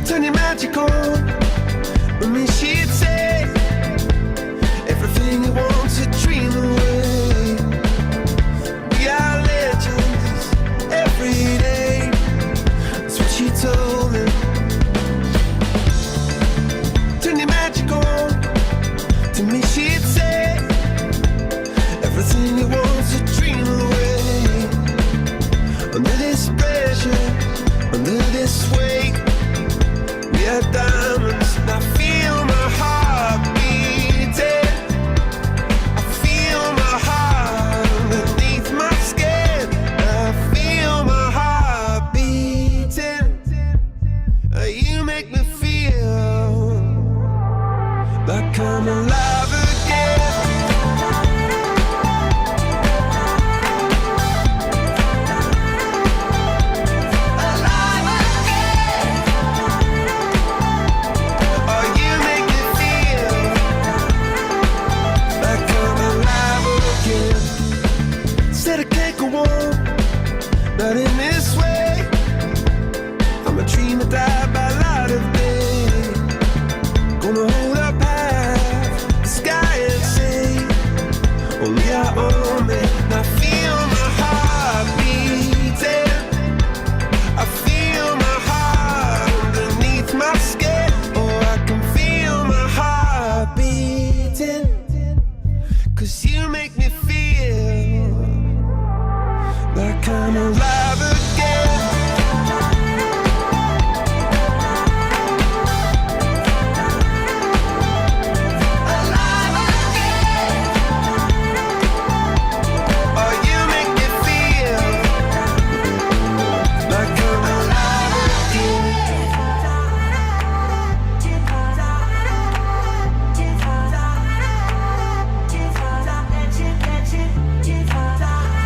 Turn your magic on. With me, she'd say everything you want to dream away. We are legends every day. That's what she told me. Turn your magic on. To me, she'd say everything you want to dream away. Under this pressure, under this weight, we are diamonds, and I feel my heart beating. I feel my heart underneath my skin. I feel my heart beating. You make me feel like I'm alive again. Not in this way. I'm a dreamer, die by light of day. Gonna hold up half the sky and say, only I own it. And I feel my heart beating. I feel my heart underneath my skin. Oh, I can feel my heart beating. 'Cause you make me feel like I'm alive again. Alive again. Oh, you make me feel like I'm alive again.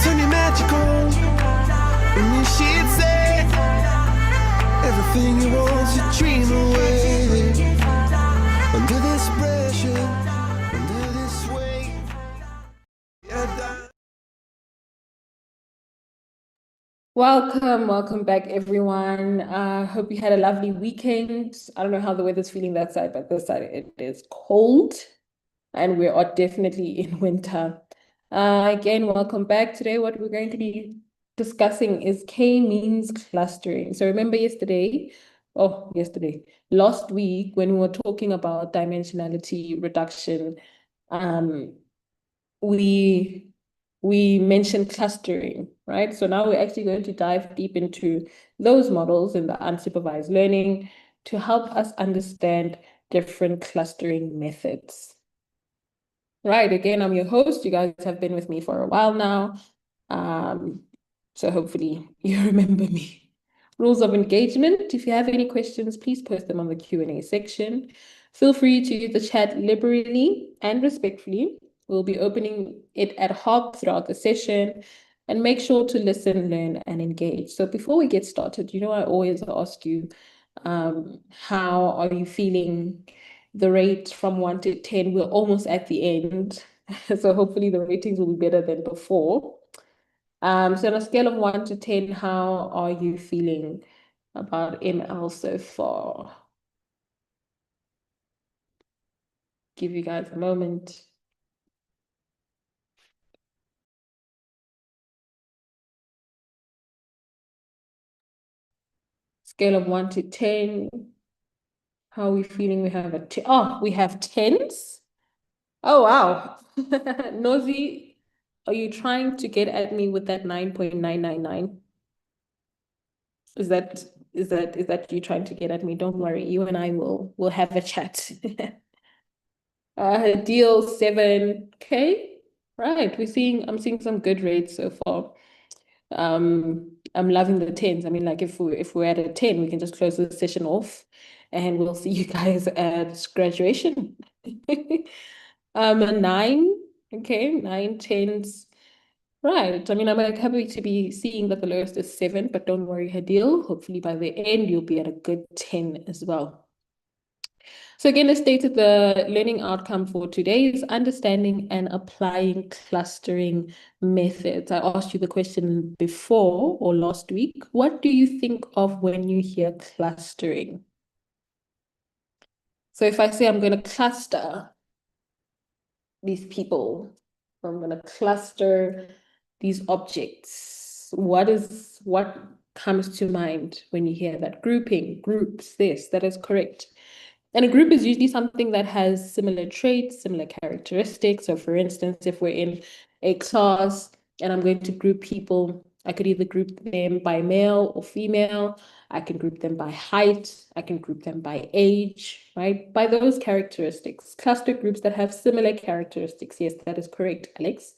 Turn your magic on. And she'd say everything you want to dream away. Under this pressure, under this weight. Welcome back, everyone. Hope you had a lovely weekend. I don't know how the weather's feeling that side, but this side it is cold, and we are definitely in winter. Again, welcome back. Today, what we're going to be discussing is K-means clustering. So remember last week when we were talking about dimensionality reduction, we mentioned clustering, right? So now we're actually going to dive deep into those models in the unsupervised learning to help us understand different clustering methods. Right, again, I'm your host. You guys have been with me for a while now. So hopefully you remember me. Rules of engagement. If you have any questions, please post them on the Q&A section. Feel free to use the chat liberally and respectfully. We'll be opening it ad hoc throughout the session, and make sure to listen, learn, and engage. So before we get started, I always ask you, how are you feeling? The rate from 1 to 10, we're almost at the end. So hopefully the ratings will be better than before. So on a scale of 1 to 10, how are you feeling about ML so far? Give you guys a moment. Scale of 1 to 10. How are we feeling? We have we have 10s. Oh, wow. Nozi, are you trying to get at me with that 9.999? Is that you trying to get at me? Don't worry, you and I will have a chat. Deal 7. Okay. Right. I'm seeing some good rates so far. I'm loving the 10s. I mean, like if we're at a 10, we can just close the session off and we'll see you guys at graduation. A 9, okay, 9, 10s. Right. I mean, I'm like happy to be seeing that the lowest is 7, but don't worry, Hadil. Hopefully by the end, you'll be at a good 10 as well. So again, as stated, the learning outcome for today is understanding and applying clustering methods. I asked you the question before or last week. What do you think of when you hear clustering? So if I say I'm going to cluster these people, I'm going to cluster these objects, what comes to mind when you hear that? Grouping, groups, this, that is correct. And a group is usually something that has similar traits, similar characteristics. So for instance, if we're in a class and I'm going to group people, I could either group them by male or female. I can group them by height. I can group them by age, right? By those characteristics. Cluster groups that have similar characteristics. Yes, that is correct, Alex.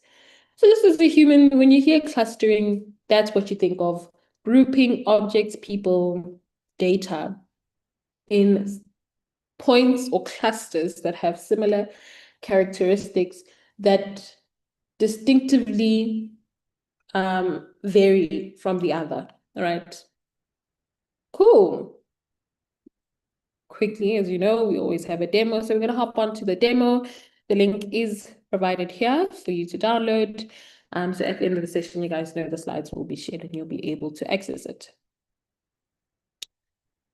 So just as a human, when you hear clustering, that's what you think of. Grouping objects, people, data in points or clusters that have similar characteristics that distinctively vary from the other. All right. Cool. Quickly, as you know, we always have a demo. So we're going to hop on to the demo. The link is provided here for you to download. So at the end of the session, you guys know the slides will be shared and you'll be able to access it.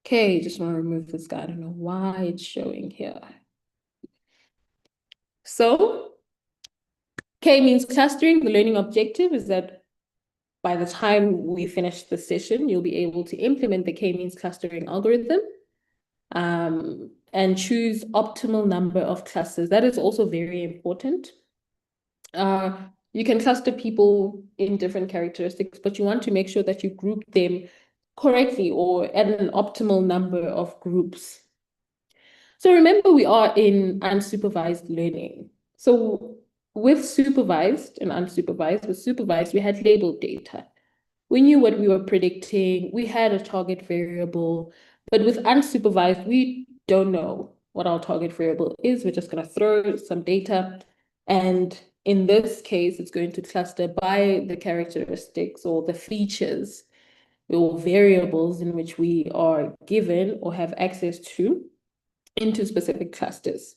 Okay, just want to remove this guy. I don't know why it's showing here. So K means clustering. The learning objective is that by the time we finish the session, you'll be able to implement the K-means clustering algorithm and choose optimal number of clusters. That is also very important. You can cluster people in different characteristics, but you want to make sure that you group them correctly or at an optimal number of groups. So remember, we are in unsupervised learning. So with supervised and unsupervised, with supervised, we had labeled data. We knew what we were predicting. We had a target variable, but with unsupervised, we don't know what our target variable is. We're just going to throw some data. And in this case, it's going to cluster by the characteristics or the features or variables in which we are given or have access to into specific clusters.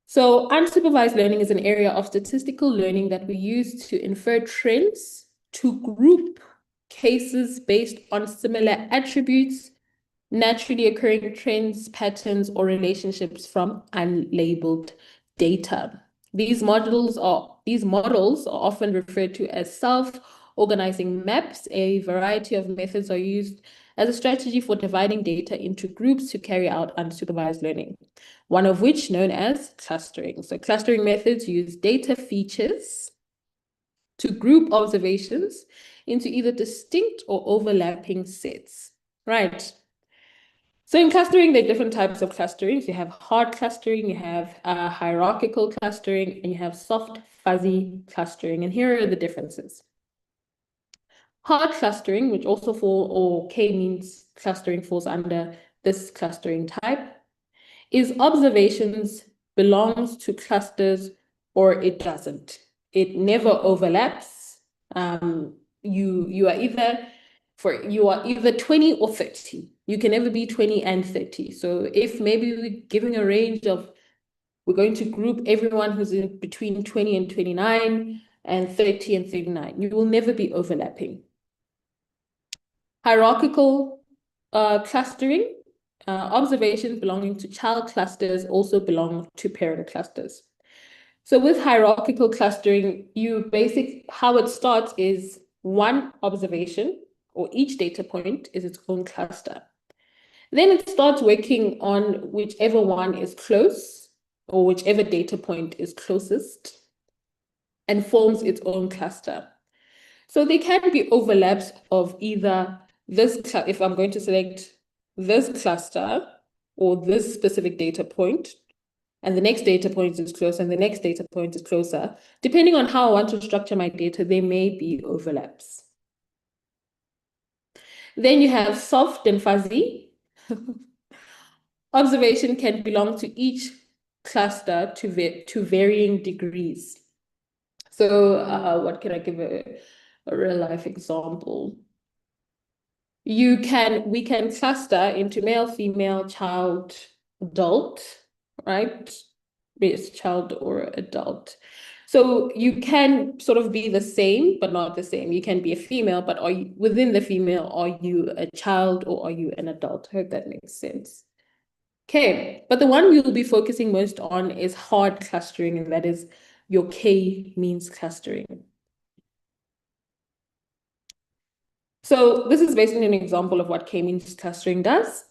So unsupervised learning is an area of statistical learning that we use to infer trends, to group cases based on similar attributes, naturally occurring trends, patterns, or relationships from unlabeled data. These models are often referred to as self-organizing maps. A variety of methods are used as a strategy for dividing data into groups to carry out unsupervised learning, one of which known as clustering. So clustering methods use data features to group observations into either distinct or overlapping sets, right? So in clustering, there are different types of clusterings. You have hard clustering, you have hierarchical clustering, and you have soft, fuzzy clustering. And here are the differences. Hard clustering, which also or K-means clustering falls under this clustering type, is observations belongs to clusters or it doesn't. It never overlaps. You are either 20 or 30. You can never be 20 and 30. So if maybe we're giving a range of, we're going to group everyone who's in between 20 and 29 and 30 and 39. You will never be overlapping. Hierarchical clustering, observations belonging to child clusters also belong to parent clusters. So with hierarchical clustering, how it starts is one observation or each data point is its own cluster. Then it starts working on whichever one is close or whichever data point is closest and forms its own cluster. So there can be overlaps of either if I'm going to select this cluster or this specific data point, and the next data point is closer, and the next data point is closer, depending on how I want to structure my data, there may be overlaps. Then you have soft and fuzzy. observation can belong to each cluster to varying degrees. So what can I give a real life example? We can cluster into male, female, child, adult, right? Yes, child or adult. So you can sort of be the same, but not the same. You can be a female, but are you within the female, are you a child or are you an adult? I hope that makes sense. Okay, but the one we'll be focusing most on is hard clustering, and that is your k-means clustering. So this is basically an example of what k-means clustering does.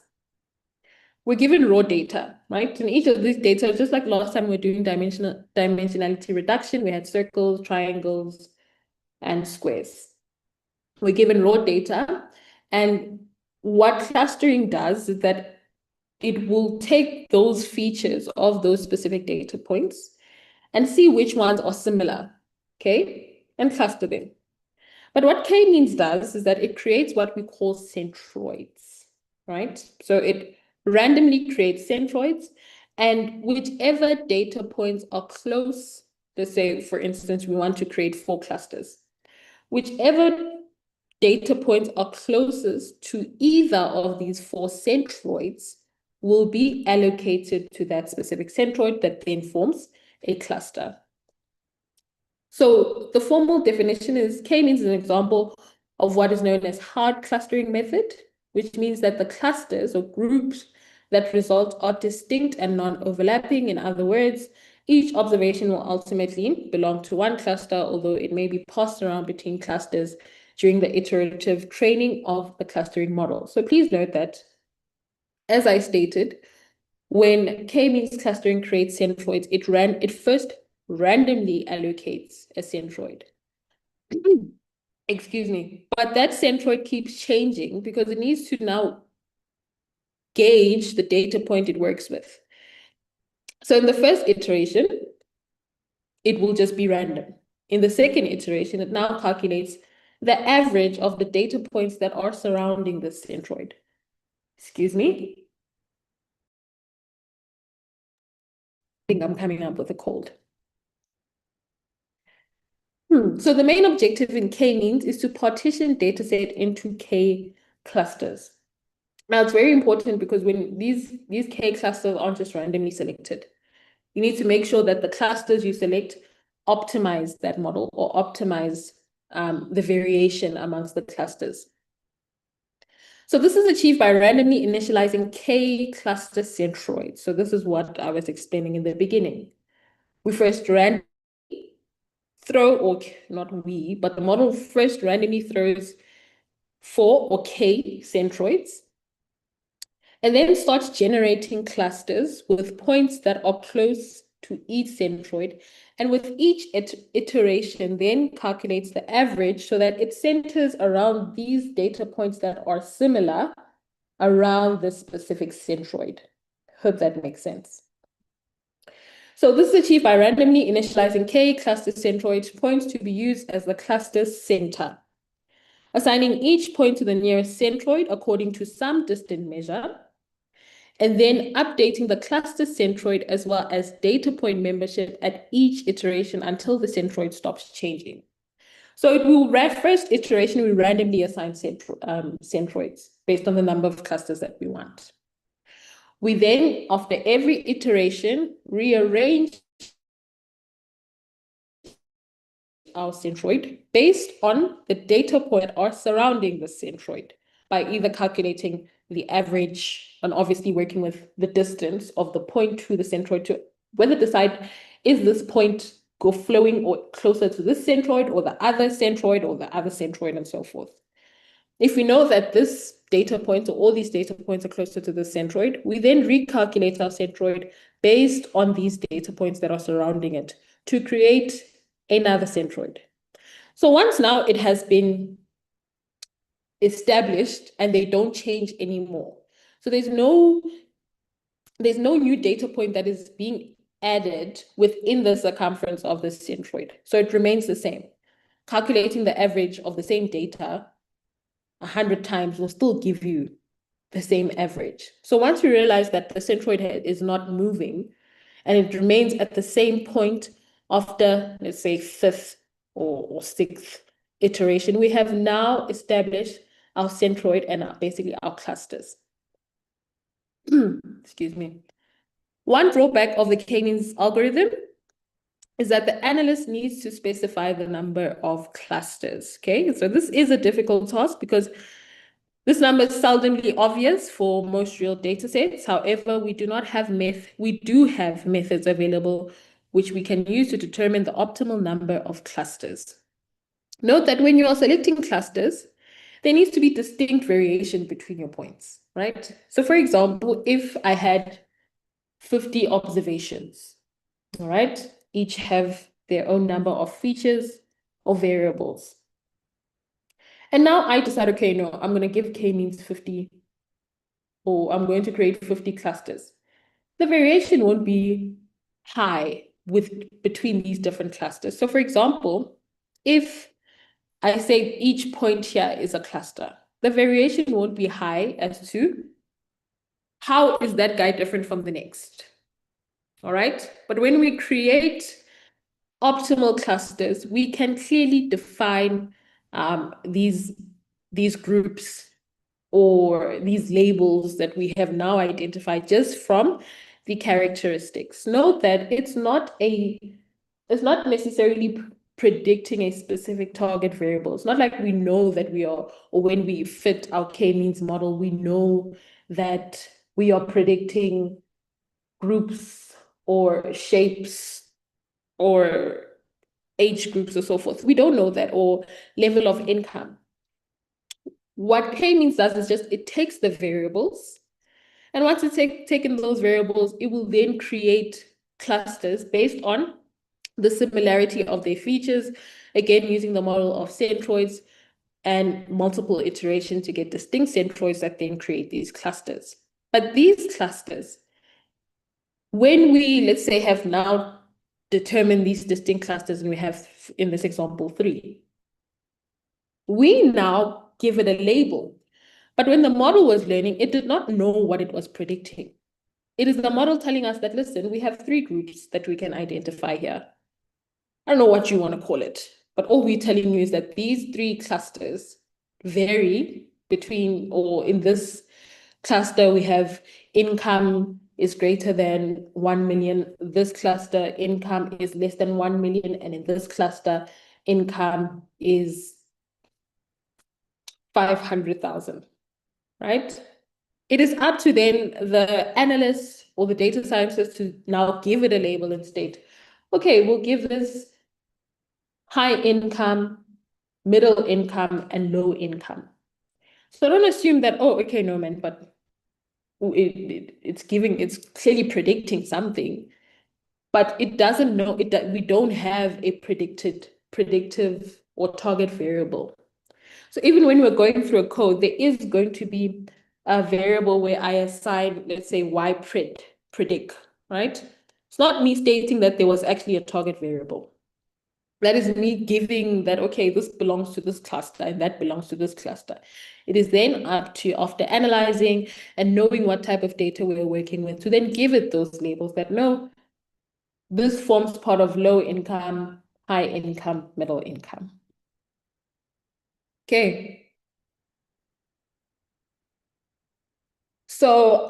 We're given raw data, right? And each of these data, just like last time we were doing dimensionality reduction, we had circles, triangles, and squares. We're given raw data, and what clustering does is that it will take those features of those specific data points and see which ones are similar, okay, and cluster them. But what k-means does is that it creates what we call centroids, right? So it randomly creates centroids, and whichever data points are close, let's say, for instance, we want to create 4 clusters. Whichever data points are closest to either of these 4 centroids will be allocated to that specific centroid that then forms a cluster. So the formal definition is k-means an example of what is known as hard clustering method, which means that the clusters or groups that result are distinct and non-overlapping. In other words, each observation will ultimately belong to one cluster, although it may be passed around between clusters during the iterative training of the clustering model. So please note that, as I stated, when k-means clustering creates centroids, it first randomly allocates a centroid. Excuse me. But that centroid keeps changing because it needs to now gauge the data point it works with. So in the first iteration, it will just be random. In the second iteration, it now calculates the average of the data points that are surrounding this centroid. Excuse me. I think I'm coming up with a cold. So the main objective in k-means is to partition dataset into k clusters. Now it's very important because when these k clusters aren't just randomly selected, you need to make sure that the clusters you select optimize that model or optimize the variation amongst the clusters. So this is achieved by randomly initializing k cluster centroids. So this is what I was explaining in the beginning. We first randomly throw, or not we, but the model first randomly throws 4 or k centroids, and then starts generating clusters with points that are close to each centroid. And with each iteration, then calculates the average so that it centers around these data points that are similar around the specific centroid. Hope that makes sense. So this is achieved by randomly initializing k cluster centroid points to be used as the cluster center, assigning each point to the nearest centroid according to some distant measure, and then updating the cluster centroid as well as data point membership at each iteration until the centroid stops changing. So it will first iteration, we randomly assign centroids based on the number of clusters that we want. We then, after every iteration, rearrange our centroid based on the data point that are surrounding the centroid by either calculating the average and obviously working with the distance of the point to the centroid to whether decide, is this point go flowing or closer to this centroid or the other centroid or the other centroid and so forth. If we know that this data point or all these data points are closer to the centroid, we then recalculate our centroid based on these data points that are surrounding it to create another centroid. So once now it has been established and they don't change anymore. So there's no new data point that is being added within the circumference of the centroid. So it remains the same. Calculating the average of the same data 100 times will still give you the same average. So once we realize that the centroid is not moving and it remains at the same point after, let's say, fifth or sixth iteration, we have now established our centroid and basically our clusters. Excuse me. One drawback of the K-means algorithm is that the analyst needs to specify the number of clusters, okay? So this is a difficult task because this number is seldomly obvious for most real data sets. However, we do have methods available which we can use to determine the optimal number of clusters. Note that when you are selecting clusters, there needs to be distinct variation between your points, right? So for example, if I had 50 observations, all right, each have their own number of features or variables. And now I decide, okay, no, I'm going to give k-means 50, or I'm going to create 50 clusters. The variation won't be high between these different clusters. So for example, if I say each point here is a cluster, the variation won't be high as to how is that guy different from the next. All right. But when we create optimal clusters, we can clearly define these groups or these labels that we have now identified just from the characteristics. Note that it's not necessarily predicting a specific target variable. It's not like we know that or when we fit our k-means model, we know that we are predicting groups or shapes or age groups or so forth. We don't know that, or level of income. What k-means does is just it takes the variables, and once it's taken those variables, it will then create clusters based on the similarity of their features, again using the model of centroids and multiple iterations to get distinct centroids that then create these clusters. But these clusters, when we, let's say, have now determined these distinct clusters, and we have, in this example, 3, we now give it a label. But when the model was learning, it did not know what it was predicting. It is the model telling us that, listen, we have 3 groups that we can identify here. I don't know what you want to call it, but all we're telling you is that these 3 clusters vary between, or in this cluster, we have income is greater than 1 million. This cluster, income is less than 1 million. And in this cluster, income is 500,000, right? It is up to then the analyst or the data scientist to now give it a label and state, okay, we'll give this high income, middle income, and low income. So don't assume that, oh, okay, no, man, but it's clearly predicting something, but it doesn't know we don't have a predictive or target variable. So even when we're going through a code, there is going to be a variable where I assign, let's say, predict, right? It's not me stating that there was actually a target variable. That is me giving that, okay, this belongs to this cluster and that belongs to this cluster. It is then up to, after analyzing and knowing what type of data we're working with, to then give it those labels that, no, this forms part of low income, high income, middle income. Okay. So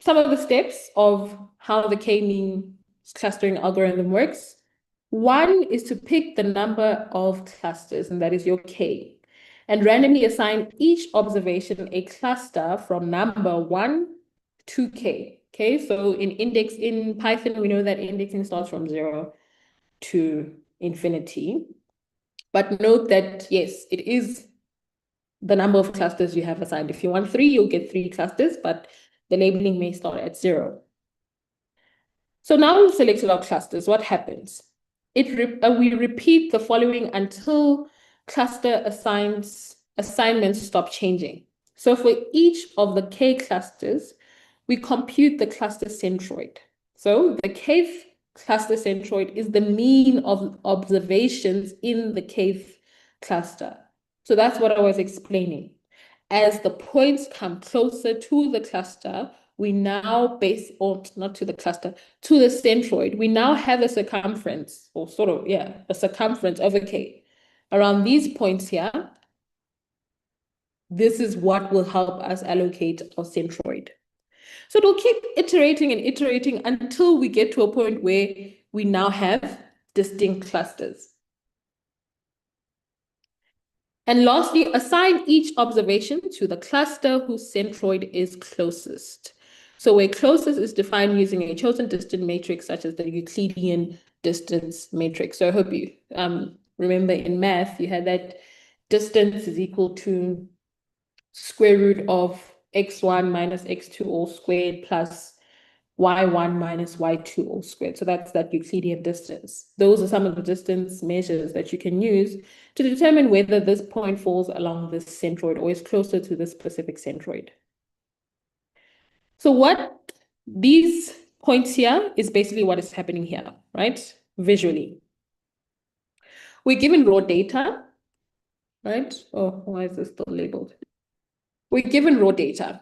some of the steps of how the k-means clustering algorithm works. One is to pick the number of clusters, and that is your k, and randomly assign each observation a cluster from number 1 to k. Okay, so in Python, we know that indexing starts from 0 to infinity. But note that, yes, it is the number of clusters you have assigned. If you want 3, you'll get 3 clusters, but the labeling may start at 0. So now we've selected our clusters. What happens? We repeat the following until cluster assignments stop changing. So for each of the k clusters, we compute the cluster centroid. So the kth cluster centroid is the mean of observations in the kth cluster. So that's what I was explaining. as the points come closer to the cluster, we now or not to the cluster, to the centroid, we now have a circumference, or sort of, yeah, a circumference over K. Around these points here, this is what will help us allocate our centroid. So it'll keep iterating and iterating until we get to a point where we now have distinct clusters. And lastly, assign each observation to the cluster whose centroid is closest. So where closest is defined using a chosen distance matrix, such as the Euclidean distance matrix. So I hope you remember in math, you had that distance is equal to square root of x1 minus x2 all squared plus y1 minus y2 all squared. So that's that Euclidean distance. Those are some of the distance measures that you can use to determine whether this point falls along this centroid or is closer to this specific centroid. So what these points here is basically what is happening here, right? Visually. We're given raw data, right? Oh, why is this still labeled? We're given raw data.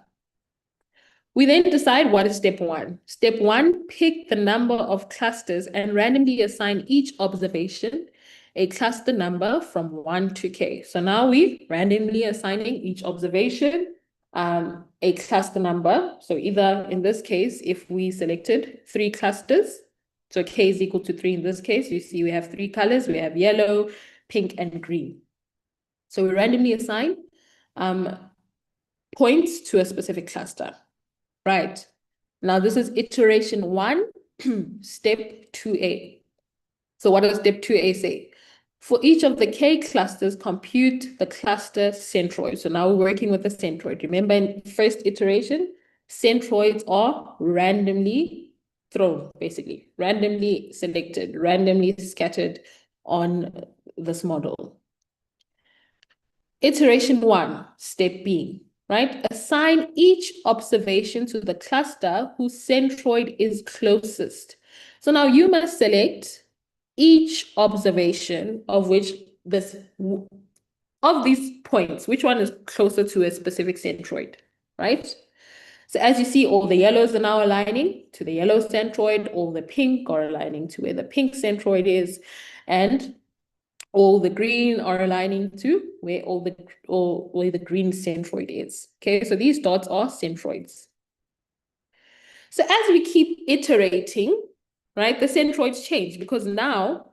We then decide what is step one. Step one, pick the number of clusters and randomly assign each observation a cluster number from 1 to k. So now we're randomly assigning each observation a cluster number. So either in this case, if we selected 3 clusters, so k is equal to 3 in this case, you see we have 3 colors. We have yellow, pink, and green. So we randomly assign points to a specific cluster. Right. Now this is iteration 1, step 2a. So what does step 2a say? For each of the k clusters, compute the cluster centroid. So now we're working with the centroid. Remember in first iteration, centroids are randomly thrown, basically, randomly selected, randomly scattered on this model. Iteration 1, step B. Right? Assign each observation to the cluster whose centroid is closest. So now you must select each observation of which of these points, which one is closer to a specific centroid, right? So as you see, all the yellows are now aligning to the yellow centroid, all the pink are aligning to where the pink centroid is, and all the green are aligning to where where the green centroid is. Okay, so these dots are centroids. So as we keep iterating, right, the centroids change because now,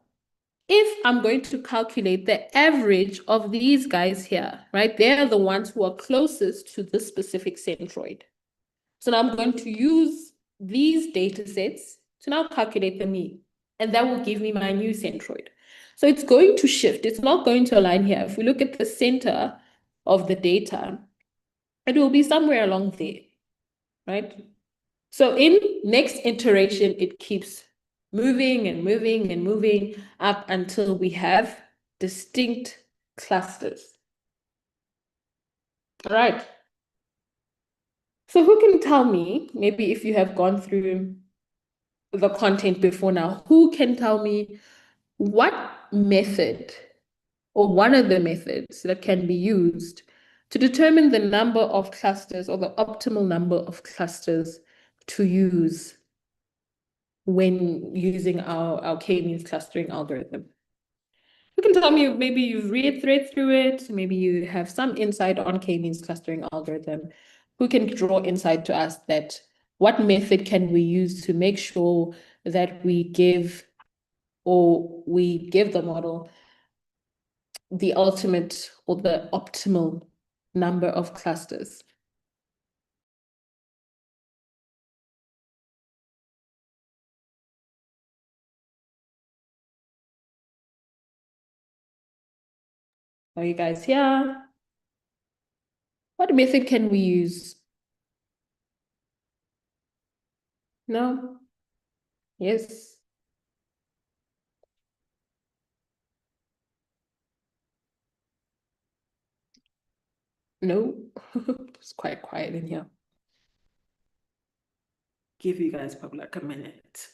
if I'm going to calculate the average of these guys here, right, they're the ones who are closest to this specific centroid. So now I'm going to use these data sets to now calculate the mean, and that will give me my new centroid. So it's going to shift. It's not going to align here. If we look at the center of the data, it will be somewhere along there, right? So in next iteration, it keeps moving and moving and moving up until we have distinct clusters. All right. So who can tell me, maybe if you have gone through the content before now, who can tell me what method or one of the methods that can be used to determine the number of clusters or the optimal number of clusters to use when using our k-means clustering algorithm? You can tell me, maybe you've read through it, maybe you have some insight on k-means clustering algorithm. Who can draw insight to us that what method can we use to make sure that we give the model the ultimate or the optimal number of clusters? Are you guys here? What method can we use? No? Yes? No? It's quite quiet in here. Give you guys probably like a minute.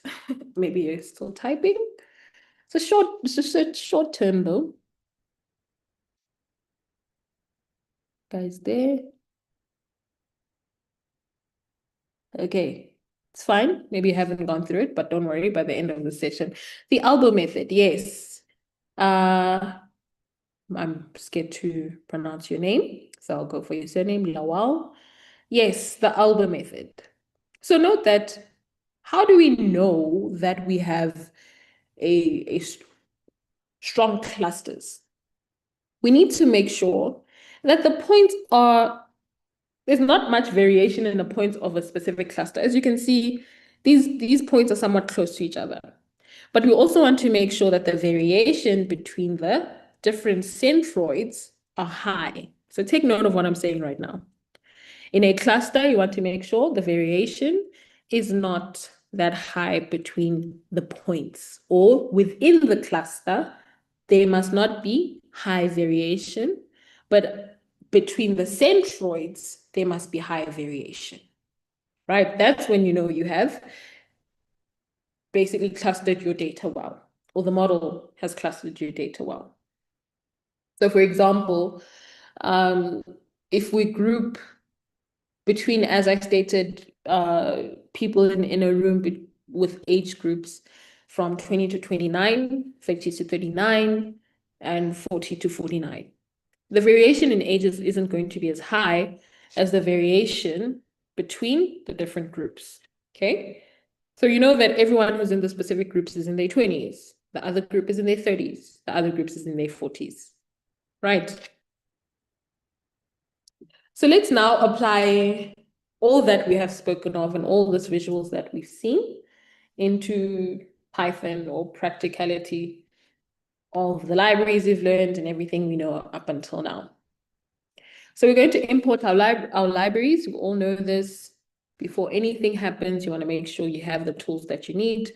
Maybe you're still typing. It's just a short term though. Guys there? Okay, it's fine. Maybe you haven't gone through it, but don't worry, by the end of the session. The elbow method, yes. I'm scared to pronounce your name, so I'll go for your surname, Lawal. Yes, the elbow method. So note that, how do we know that we have a strong clusters? We need to make sure that the points there's not much variation in the points of a specific cluster. As you can see, these points are somewhat close to each other. But we also want to make sure that the variation between the different centroids are high. So take note of what I'm saying right now. In a cluster, you want to make sure the variation is not that high between the points, or within the cluster, there must not be high variation, but between the centroids, there must be high variation, right? That's when you know you have basically clustered your data well, or the model has clustered your data well. So for example, if we group between, as I stated, people in a room with age groups from 20 to 29, 30 to 39, and 40 to 49. The variation in ages isn't going to be as high as the variation between the different groups, okay? So you know that everyone who's in the specific groups is in their 20s, the other group is in their 30s, the other groups is in their 40s, right? So let's now apply all that we have spoken of and all these visuals that we've seen into Python, or practicality of the libraries we've learned and everything we know up until now. So we're going to import our libraries. We all know this. Before anything happens, you want to make sure you have the tools that you need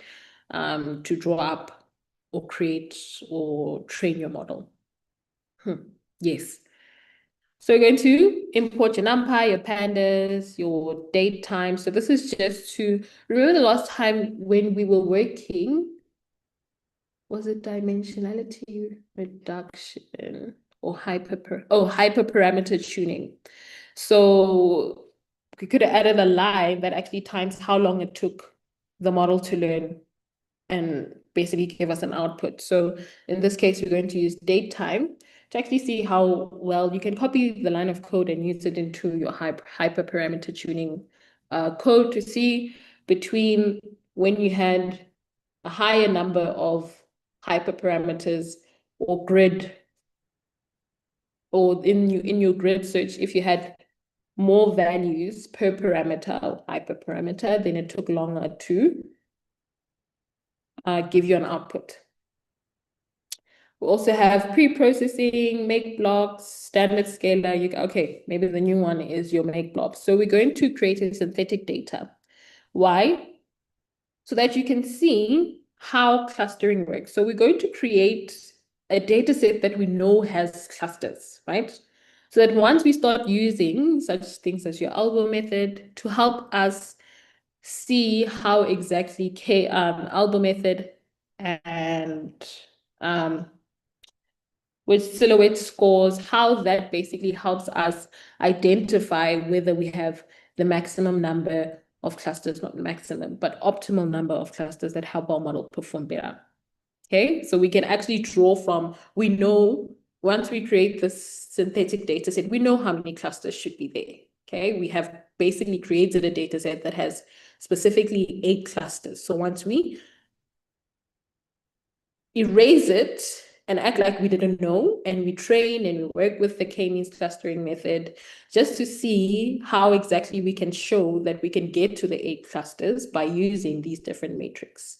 to draw up or create or train your model. Yes. So you're going to import your NumPy, your pandas, your date time. So this is just to remember the last time when we were working, was it dimensionality reduction or hyperparameter tuning? So we could have added a line that actually times how long it took the model to learn and basically give us an output. So in this case, we're going to use date time to actually see how well you can copy the line of code and use it into your hyperparameter tuning code to see between when you had a higher number of hyperparameters or grid, or in your grid search, if you had more values per parameter or hyperparameter, then it took longer to give you an output. We also have pre-processing, make blocks, standard scalar. Okay, maybe the new one is your make blocks. So we're going to create a synthetic data. Why? So that you can see how clustering works. So we're going to create a data set that we know has clusters, right? So that once we start using such things as your elbow method to help us see how exactly elbow method and with silhouette scores, how that basically helps us identify whether we have the maximum number of clusters, not maximum, but optimal number of clusters that help our model perform better. Okay, so we can actually draw from, we know once we create this synthetic data set, we know how many clusters should be there. Okay, we have basically created a data set that has specifically 8 clusters. So once we erase it and act like we didn't know, and we train and we work with the k-means clustering method just to see how exactly we can show that we can get to the 8 clusters by using these different matrices.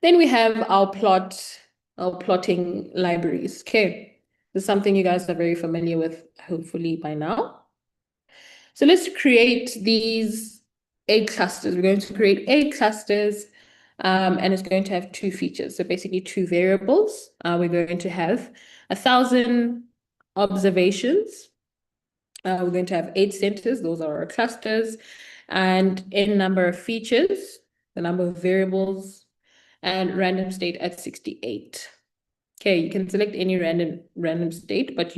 Then we have our plotting libraries. Okay, this is something you guys are very familiar with, hopefully by now. So let's create these 8 clusters. We're going to create 8 clusters, and it's going to have 2 features. So basically 2 variables. We're going to have 1,000 observations. We're going to have 8 centers. Those are our clusters, and n number of features, the number of variables, and random state at 68. Okay, you can select any random state, but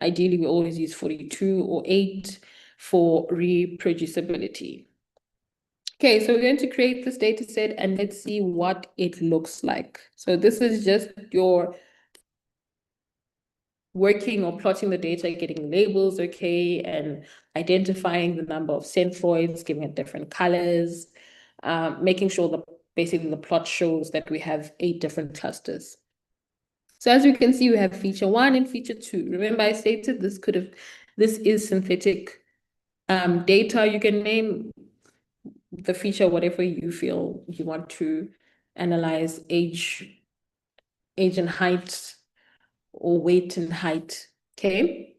ideally we always use 42 or 8 for reproducibility. Okay, so we're going to create this data set and let's see what it looks like. So this is just your working or plotting the data, getting labels okay, and identifying the number of centroids, giving it different colors, making sure that basically the plot shows that we have 8 different clusters. So as you can see, we have feature 1 and feature 2. Remember, I stated this is synthetic data. You can name the feature whatever you feel you want to analyze, age and height, or weight and height. Okay.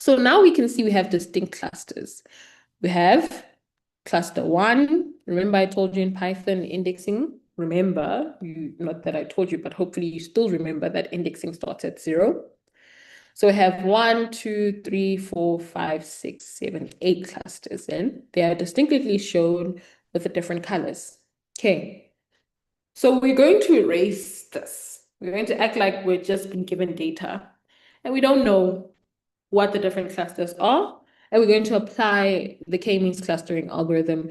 So now we can see we have distinct clusters. We have cluster 1. Remember, I told you in Python indexing. Remember, not that I told you, but hopefully you still remember that indexing starts at 0. So we have 1, 2, 3, 4, 5, 6, 7, 8 clusters, and they are distinctly shown with the different colors. Okay. So we're going to erase this. We're going to act like we've just been given data and we don't know what the different clusters are. And we're going to apply the k-means clustering algorithm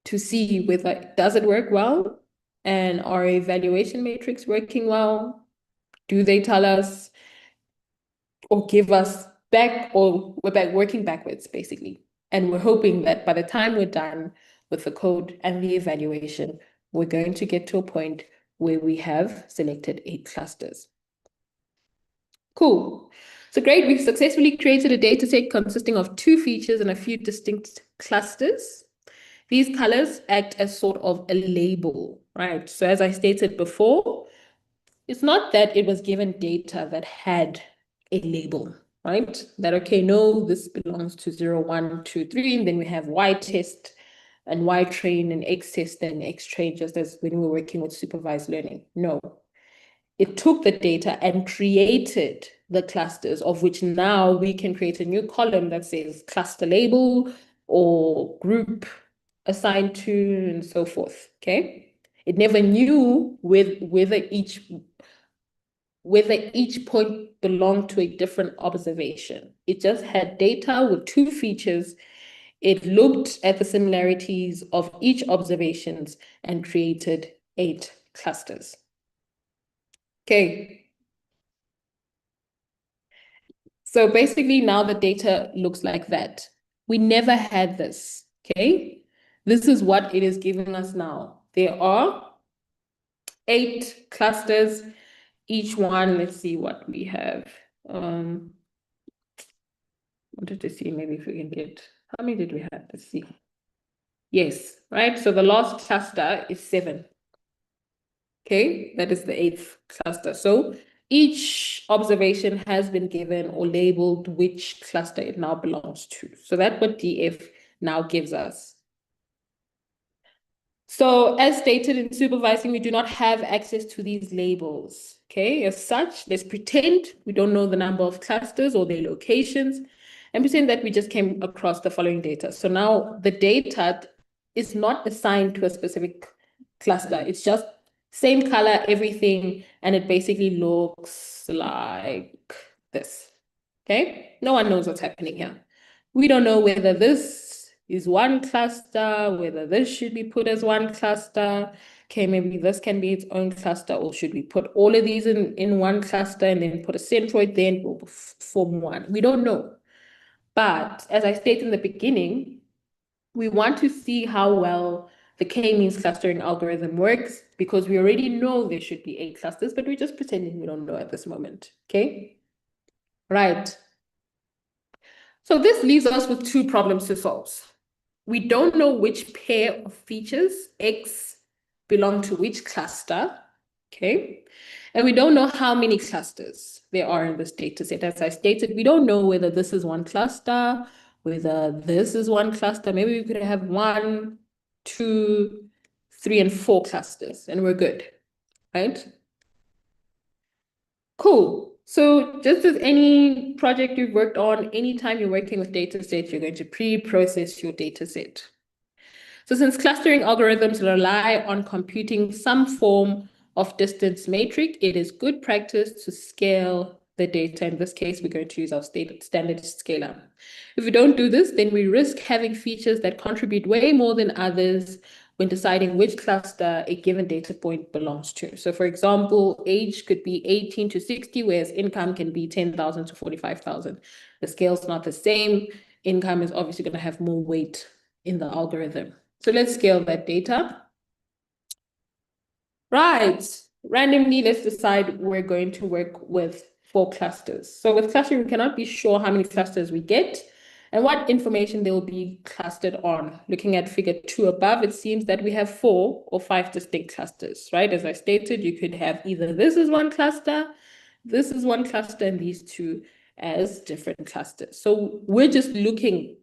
to see whether does it work well, and are evaluation matrix working well? Do they tell us or give us back, or we're working backwards basically? And we're hoping that by the time we're done with the code and the evaluation, we're going to get to a point where we have selected 8 clusters. Cool. So great, we've successfully created a data set consisting of 2 features and a few distinct clusters. These colors act as sort of a label, right? So as I stated before, it's not that it was given data that had a label, right? That, okay, no, this belongs to 0, 1, 2, 3, and then we have Y test and Y train and X test and X train, just as when we were working with supervised learning. No, it took the data and created the clusters, of which now we can create a new column that says cluster label or group assigned to, and so forth. Okay. It never knew whether each point belonged to a different observation. It just had data with 2 features. It looked at the similarities of each observations and created 8 clusters. Okay. So basically now the data looks like that. We never had this, okay? This is what it is giving us now. There are 8 clusters, each one, let's see what we have. Wanted to see maybe if we can get, how many did we have? Let's see. Yes, right? So the last cluster is 7. Okay, that is the 8th cluster. So each observation has been given or labeled which cluster it now belongs to. So that's what DF now gives us. So as stated in supervising, we do not have access to these labels. Okay, as such, let's pretend we don't know the number of clusters or their locations, and pretend that we just came across the following data. So now the data is not assigned to a specific cluster. It's just same color, everything, and it basically looks like this. Okay, no one knows what's happening here. We don't know whether this is one cluster, whether this should be put as one cluster. Okay, maybe this can be its own cluster, or should we put all of these in one cluster and then put a centroid there and we'll form one? We don't know. But as I stated in the beginning, we want to see how well the k-means clustering algorithm works, because we already know there should be 8 clusters, but we're just pretending we don't know at this moment. Okay, right. So this leaves us with 2 problems to solve. We don't know which pair of features, X, belong to which cluster, okay? And we don't know how many clusters there are in this data set. As I stated, we don't know whether this is one cluster, whether this is one cluster. Maybe we could have 1, 2, 3, and 4 clusters, and we're good, right? Cool. So just as any project you've worked on, anytime you're working with data sets, you're going to pre-process your data set. So since clustering algorithms rely on computing some form of distance matrix, it is good practice to scale the data. In this case, we're going to use our standard scaler. If we don't do this, then we risk having features that contribute way more than others when deciding which cluster a given data point belongs to. So for example, age could be 18 to 60, whereas income can be 10,000 to 45,000. The scale's not the same. Income is obviously going to have more weight in the algorithm. So let's scale that data. Right, randomly, let's decide we're going to work with 4 clusters. So with clustering, we cannot be sure how many clusters we get and what information they will be clustered on. Looking at figure 2 above, it seems that we have 4 or 5 distinct clusters, right? As I stated, you could have either this is one cluster, this is one cluster, and these two as different clusters. So we're just looking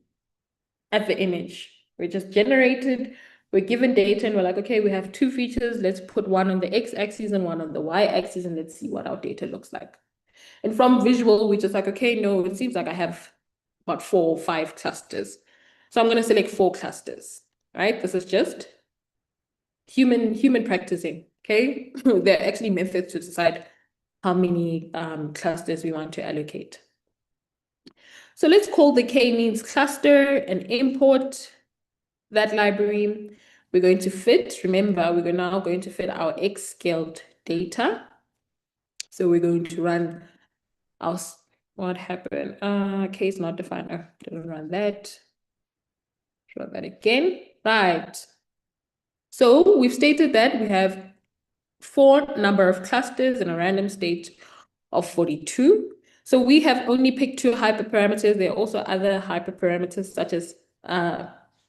at the image. We're just generated, we're given data, and we're like, okay, we have 2 features. Let's put one on the x-axis and one on the y-axis, and let's see what our data looks like. And from visual, we're just like, okay, no, it seems like I have about 4 or 5 clusters. So I'm going to select 4 clusters, right? This is just human practicing, okay? There are actually methods to decide how many clusters we want to allocate. So let's call the k-means cluster and import that library. We're going to fit, remember, we're now going to fit our x-scaled data. So we're going to run our, what happened? K is not defined. Oh, didn't run that. Try that again. Right. So we've stated that we have 4 number of clusters in a random state of 42. So we have only picked 2 hyperparameters. There are also other hyperparameters such as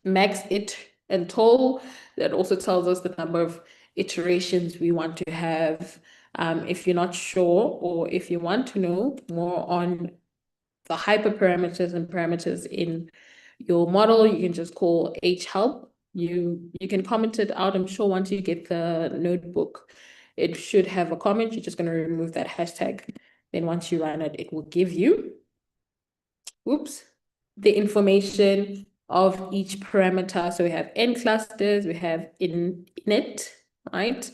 max, it, and total. That also tells us the number of iterations we want to have. If you're not sure, or if you want to know more on the hyperparameters and parameters in your model, you can just call help. You can comment it out. I'm sure once you get the notebook, it should have a comment. You're just going to remove that hashtag. Then once you run it, it will give you, the information of each parameter. So we have n clusters, we have init, right?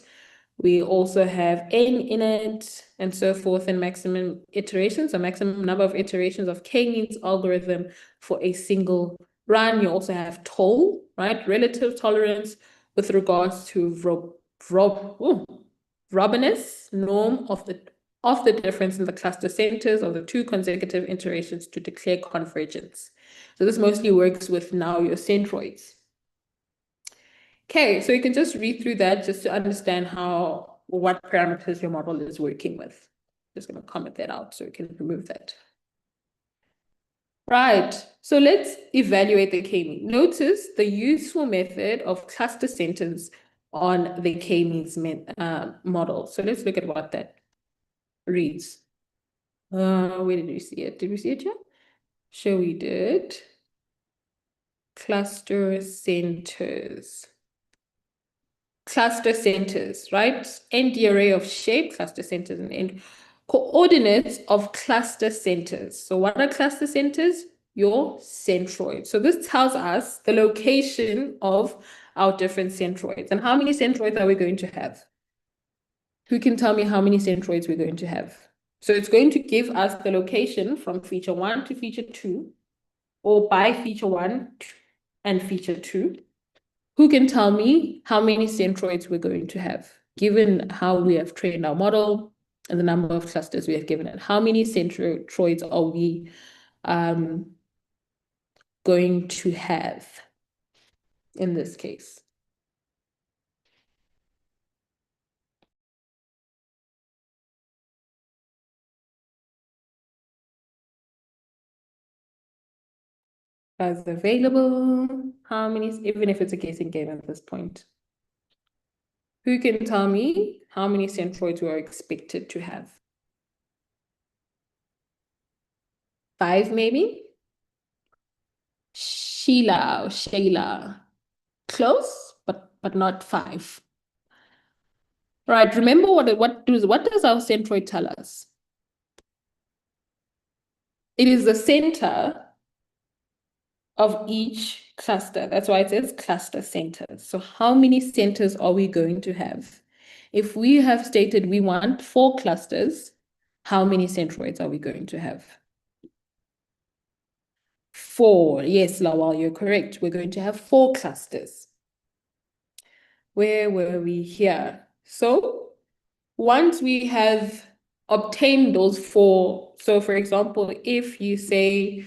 We also have n init and so forth, and maximum iterations, a maximum number of iterations of k-means algorithm for a single run. You also have toll, right? Relative tolerance with regards to Robbinus norm of the difference in the cluster centers of the 2 consecutive iterations to declare convergence. So this mostly works with now your centroids. Okay, so you can just read through that just to understand what parameters your model is working with. Just going to comment that out so we can remove that. Right, so let's evaluate the k-mean. Notice the useful method of cluster centers on the k-means model. So let's look at what that reads. Where did we see it? Did we see it here? Sure, we did. Cluster centers. Cluster centers, right? End array of shape, cluster centers, and end coordinates of cluster centers. So what are cluster centers? Your centroid. So this tells us the location of our different centroids. And how many centroids are we going to have? Who can tell me how many centroids we're going to have? So it's going to give us the location from feature 1 to feature 2, or by feature 1 and feature 2. Who can tell me how many centroids we're going to have, given how we have trained our model and the number of clusters we have given it? How many centroids are we going to have in this case? As available, how many, even if it's a guessing game at this point? Who can tell me how many centroids we are expected to have? 5 maybe? Shayla. Close, but not 5. Right, remember what does our centroid tell us? It is the center of each cluster. That's why it says cluster centers. So how many centers are we going to have If we have stated we want 4 clusters, how many centroids are we going to have? 4. Yes, Lawal, you're correct. We're going to have 4 clusters. Where were we here? So once we have obtained those 4, so for example, if you say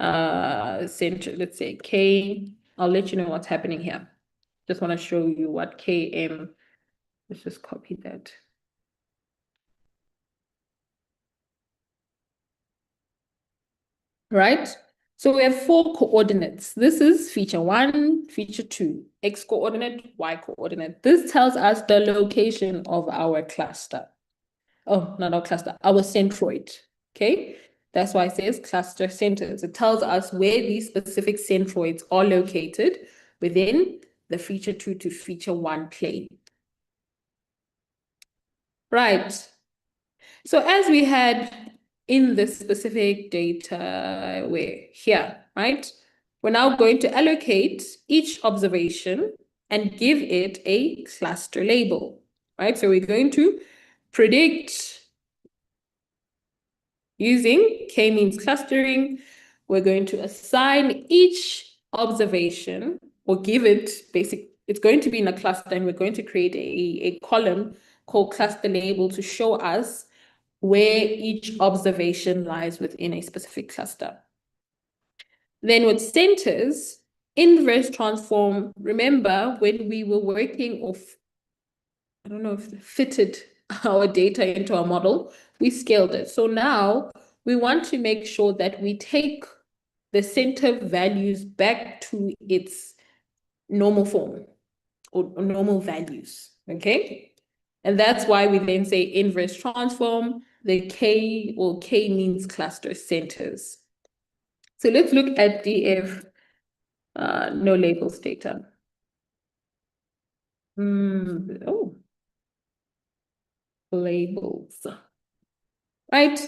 center, let's say K, I'll let you know what's happening here. Just want to show you what KM, let's just copy that. Right? So we have 4 coordinates. This is feature 1, feature 2, X coordinate, Y coordinate. This tells us the location of our cluster. Oh, not our cluster, our centroid. Okay? That's why it says cluster centers. It tells us where these specific centroids are located within the feature 2 to feature 1 plane. Right. So as we had in this specific data where here, right? We're now going to allocate each observation and give it a cluster label, right? So we're going to predict using k-means clustering. We're going to assign each observation or give it it's going to be in a cluster, and we're going to create a column called cluster label to show us where each observation lies within a specific cluster. Then with centers, inverse transform, remember when we were working off, I don't know if fitted our data into our model, we scaled it. So now we want to make sure that we take the center values back to its normal form or normal values, okay? And that's why we then say inverse transform, the K or K means cluster centers. So let's look at DF no labels data. Oh, labels. Right.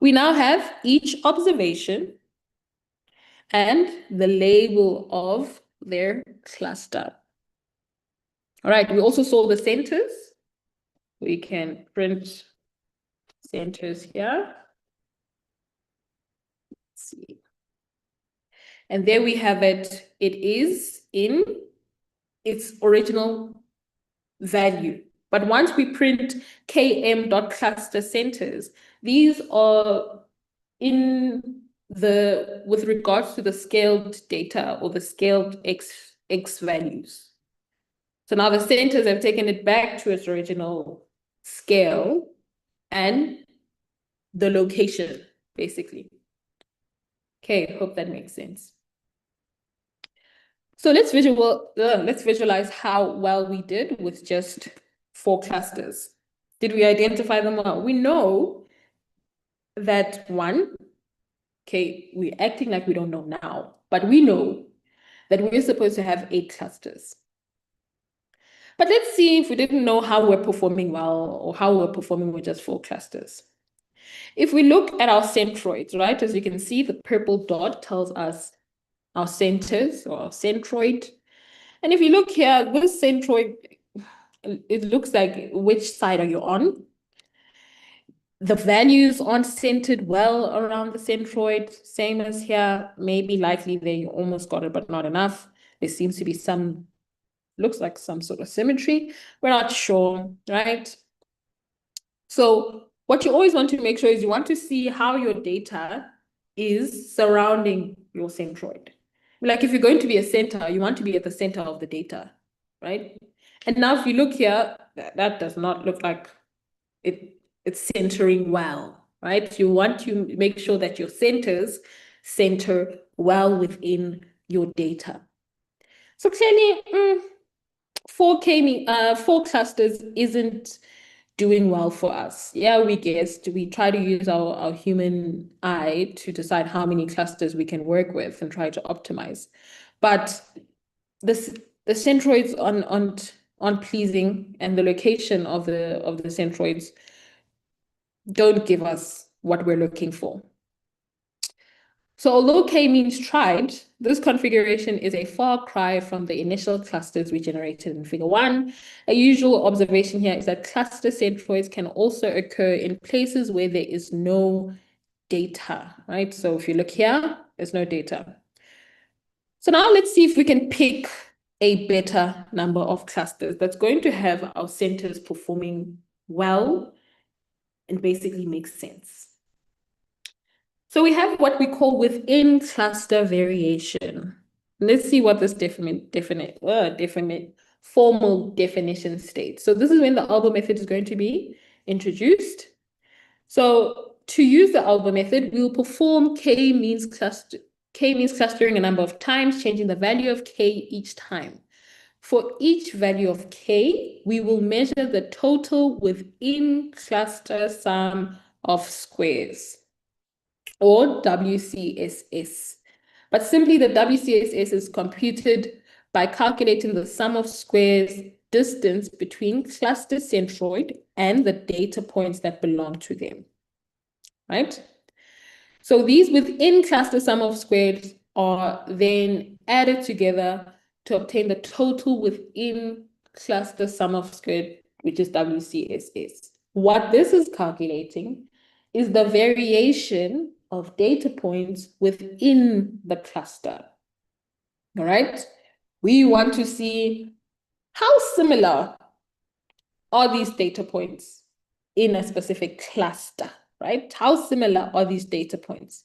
We now have each observation and the label of their cluster. All right, we also saw the centers. We can print centers here. Let's see. And there we have it. It is in its original value. But once we print km.cluster centers, these are with regards to the scaled data or the scaled x values. So now the centers have taken it back to its original scale and the location, basically. Okay, hope that makes sense. So let's visualize how well we did with just 4 clusters. Did we identify them well? We know that 1, okay, we're acting like we don't know now, but we know that we're supposed to have 8 clusters. But let's see if we didn't know how we're performing well or how we're performing with just 4 clusters. If we look at our centroids, right, as you can see, the purple dot tells us our centers or our centroid. And if you look here, this centroid, it looks like which side are you on? The values aren't centered well around the centroid, same as here. Maybe likely there you almost got it, but not enough. There seems to be looks like some sort of symmetry. We're not sure, right? So what you always want to make sure is you want to see how your data is surrounding your centroid. Like if you're going to be a center, you want to be at the center of the data, right? And now if you look here, that does not look like it's centering well, right? You want to make sure that your centers center well within your data. So clearly, 4 clusters isn't doing well for us. Yeah, we guessed. We try to use our human eye to decide how many clusters we can work with and try to optimize. But the centroids aren't pleasing, and the location of the centroids don't give us what we're looking for. So although K means tried, this configuration is a far cry from the initial clusters we generated in figure 1. A usual observation here is that cluster centroids can also occur in places where there is no data, right? So if you look here, there's no data. So now let's see if we can pick a better number of clusters that's going to have our centers performing well and basically make sense. So we have what we call within cluster variation. Let's see what this formal definition states. So this is when the Alba method is going to be introduced. So to use the Alba method, we will perform K means clustering a number of times, changing the value of K each time. For each value of K, we will measure the total within cluster sum of squares, or WCSS. But simply the WCSS is computed by calculating the sum of squares distance between cluster centroid and the data points that belong to them, right? So these within cluster sum of squares are then added together to obtain the total within cluster sum of squared, which is WCSS. What this is calculating is the variation of data points within the cluster. All right? We want to see how similar are these data points in a specific cluster, right? How similar are these data points?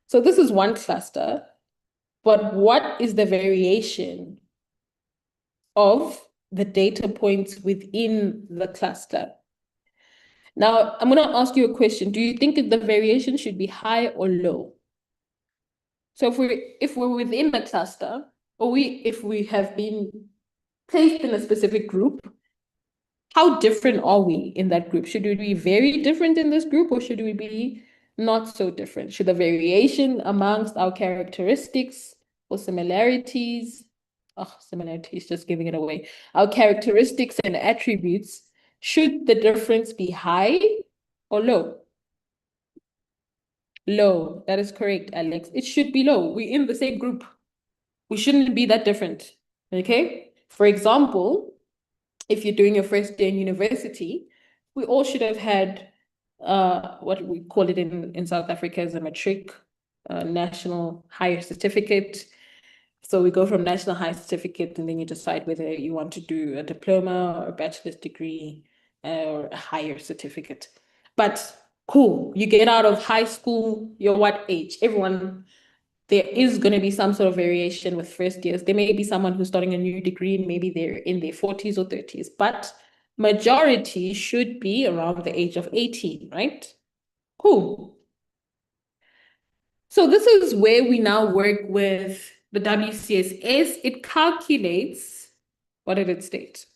So this is one cluster, but what is the variation of the data points within the cluster? Now, I'm going to ask you a question. Do you think the variation should be high or low? So if we're within a cluster, or if we have been placed in a specific group, how different are we in that group? Should we be very different in this group, or should we be not so different? Should the variation amongst our characteristics or similarities, similarities, just giving it away, our characteristics and attributes, should the difference be high or low? Low, that is correct, Alex. It should be low. We're in the same group. We shouldn't be that different, okay? For example, if you're doing your first day in university, we all should have had what we call it in South Africa as a matric, national higher certificate. So we go from national higher certificate, and then you decide whether you want to do a diploma or a bachelor's degree or a higher certificate. But cool, you get out of high school, you're what age? Everyone, there is going to be some sort of variation with first years. There may be someone who's starting a new degree and maybe they're in their 40s or 30s, but majority should be around the age of 18, right? Cool. So this is where we now work with the WCSS. It calculates, what did it state?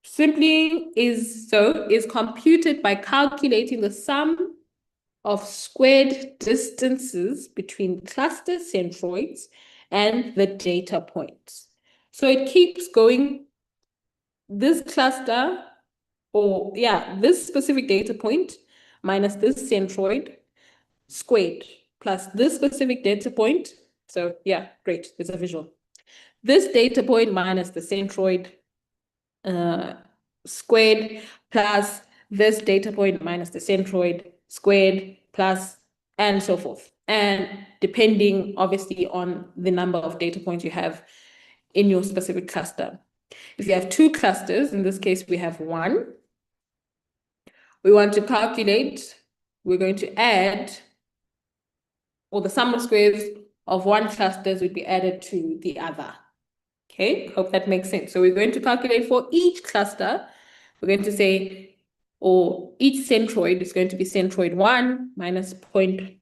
Simply is computed by calculating the sum of squared distances between cluster centroids and the data points. So it keeps going, this cluster, this specific data point minus this centroid squared plus this specific data point. So yeah, great, there's a visual. This data point minus the centroid squared plus this data point minus the centroid squared plus, and so forth. And depending obviously on the number of data points you have in your specific cluster. If you have two clusters, in this case we have one, we want to calculate, we're going to add, or the sum of squares of one cluster would be added to the other. Okay, hope that makes sense. So we're going to calculate for each cluster, we're going to say, or each centroid is going to be centroid 1 minus 0.1,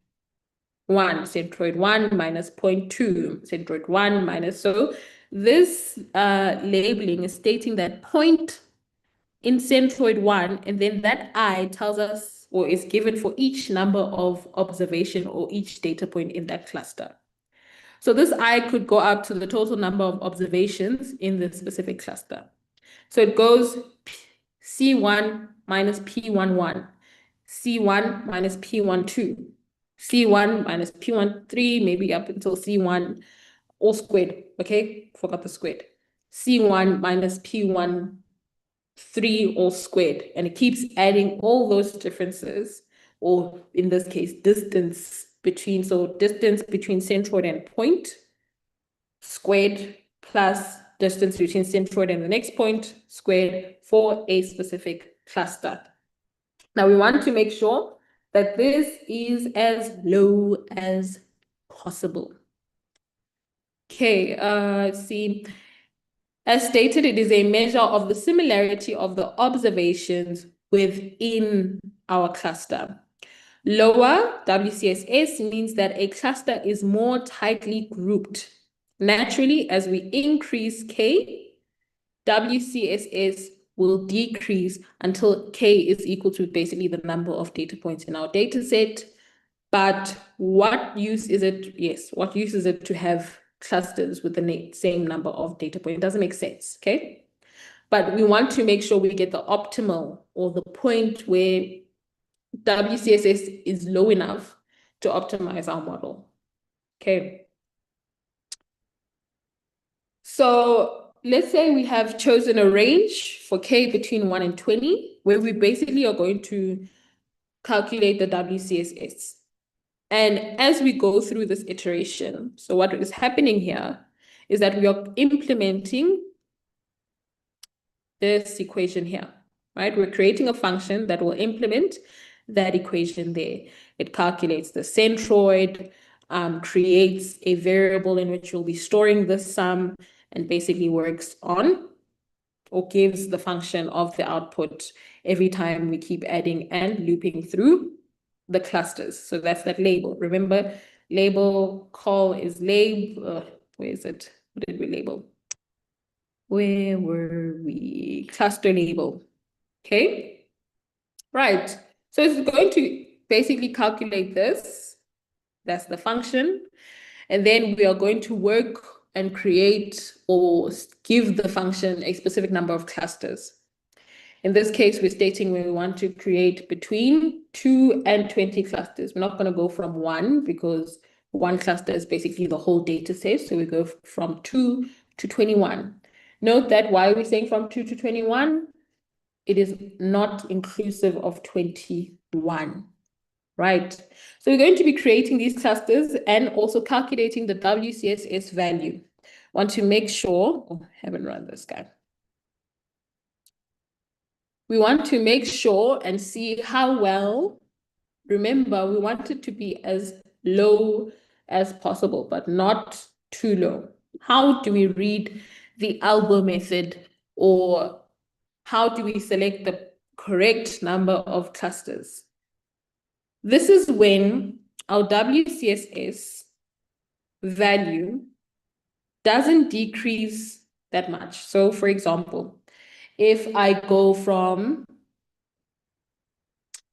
centroid 1 minus 0.2, centroid 1 minus, so this labeling is stating that point in centroid 1, and then that I tells us, or is given for each number of observation or each data point in that cluster. So this I could go up to the total number of observations in the specific cluster. So it goes C1 minus P11, C1 minus P12, C1 minus P13, maybe up until C1, all squared, okay? Forgot the squared. C1 minus P13 all squared, and it keeps adding all those differences, or in this case, distance between centroid and point squared plus distance between centroid and the next point squared for a specific cluster. Now we want to make sure that this is as low as possible. Okay, let's see. As stated, it is a measure of the similarity of the observations within our cluster. Lower WCSS means that a cluster is more tightly grouped. Naturally, as we increase K, WCSS will decrease until K is equal to basically the number of data points in our data set. But what use is it? Yes, what use is it to have clusters with the same number of data points? It doesn't make sense, okay? But we want to make sure we get the optimal, or the point where WCSS is low enough to optimize our model, okay? So let's say we have chosen a range for K between 1 and 20, where we basically are going to calculate the WCSS. And as we go through this iteration, so what is happening here is that we are implementing this equation here, right? We're creating a function that will implement that equation there. It calculates the centroid, creates a variable in which we'll be storing this sum, and basically works on, or gives the function of the output every time we keep adding and looping through the clusters. So that's that label. Remember, label call is label. Where is it? What did we label? Where were we? Cluster label. Okay. Right. So it's going to basically calculate this. That's the function. And then we are going to work and create or give the function a specific number of clusters. In this case, we're stating we want to create between 2 and 20 clusters. We're not going to go from 1, because one cluster is basically the whole data set. So we go from 2 to 21. Note that why we're saying from 2 to 21, it is not inclusive of 21, right? So we're going to be creating these clusters and also calculating the WCSS value. Want to make sure, oh, I haven't run this guy. We want to make sure and see how well, remember, we want it to be as low as possible, but not too low. How do we read the ALBO method, or how do we select the correct number of clusters? This is when our WCSS value doesn't decrease that much. So for example, if I go from,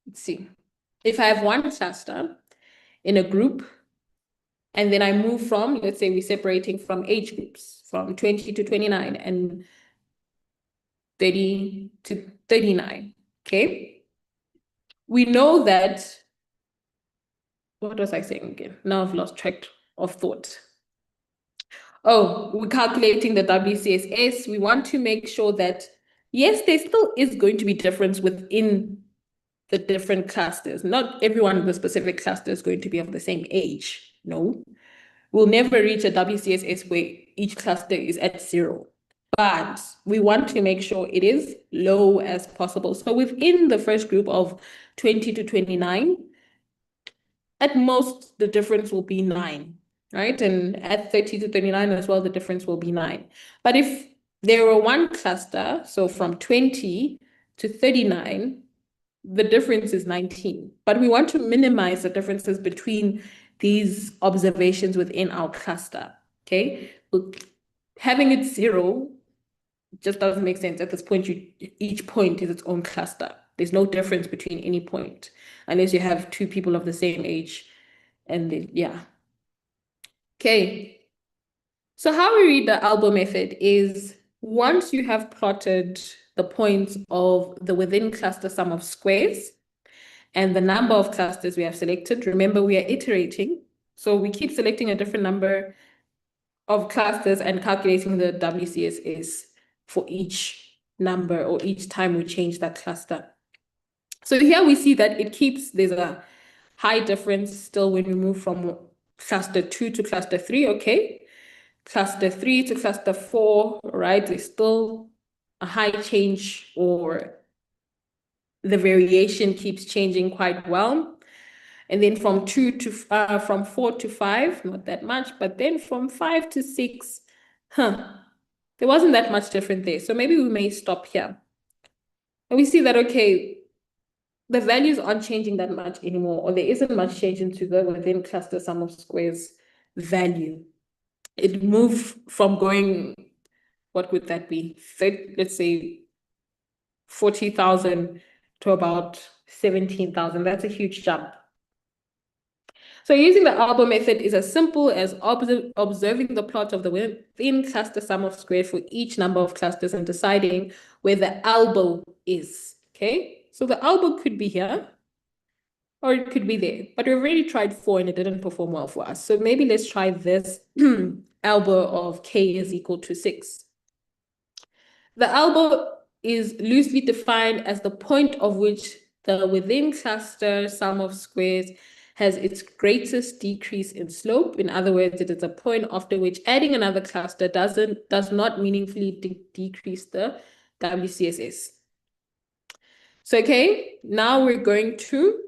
let's see, if I have one cluster in a group, and then I move from, let's say we're separating from age groups, from 20 to 29 and 30 to 39, okay? We know that, what was I saying again? Now I've lost track of thought. Oh, we're calculating the WCSS. We want to make sure that, yes, there still is going to be difference within the different clusters. Not everyone in the specific cluster is going to be of the same age. No, we'll never reach a WCSS where each cluster is at 0. But we want to make sure it is low as possible. So within the first group of 20 to 29, at most, the difference will be 9, right? And at 30 to 39 as well, the difference will be 9. But if there were one cluster, so from 20 to 39, the difference is 19. But we want to minimize the differences between these observations within our cluster, okay? Having it 0 just doesn't make sense. At this point, each point is its own cluster. There's no difference between any point, unless you have two people of the same age. And then, yeah. Okay. So how we read the ALBO method is, once you have plotted the points of the within cluster sum of squares, and the number of clusters we have selected. Remember, we are iterating, so we keep selecting a different number of clusters and calculating the WCSS for each number or each time we change that cluster. So here we see that there's a high difference still when we move from cluster 2 to cluster 3, okay? Cluster 3 to cluster 4, right? There's still a high change, or the variation keeps changing quite well. And then from 4 to 5, not that much, but then from 5 to 6, there wasn't that much different there. So maybe we may stop here. And we see that, okay, the values aren't changing that much anymore, or there isn't much change into the within cluster sum of squares value. It moved from going, what would that be? Let's say 40,000 to about 17,000. That's a huge jump. So using the ALBO method is as simple as observing the plot of the within cluster sum of squares for each number of clusters and deciding where the ALBO is, okay? So the ALBO could be here, or it could be there, but we've already tried 4 and it didn't perform well for us. So maybe let's try this ALBO of k is equal to 6. The ALBO is loosely defined as the point of which the within cluster sum of squares has its greatest decrease in slope. In other words, it is a point after which adding another cluster does not meaningfully decrease the WCSS. So, okay, now we're going to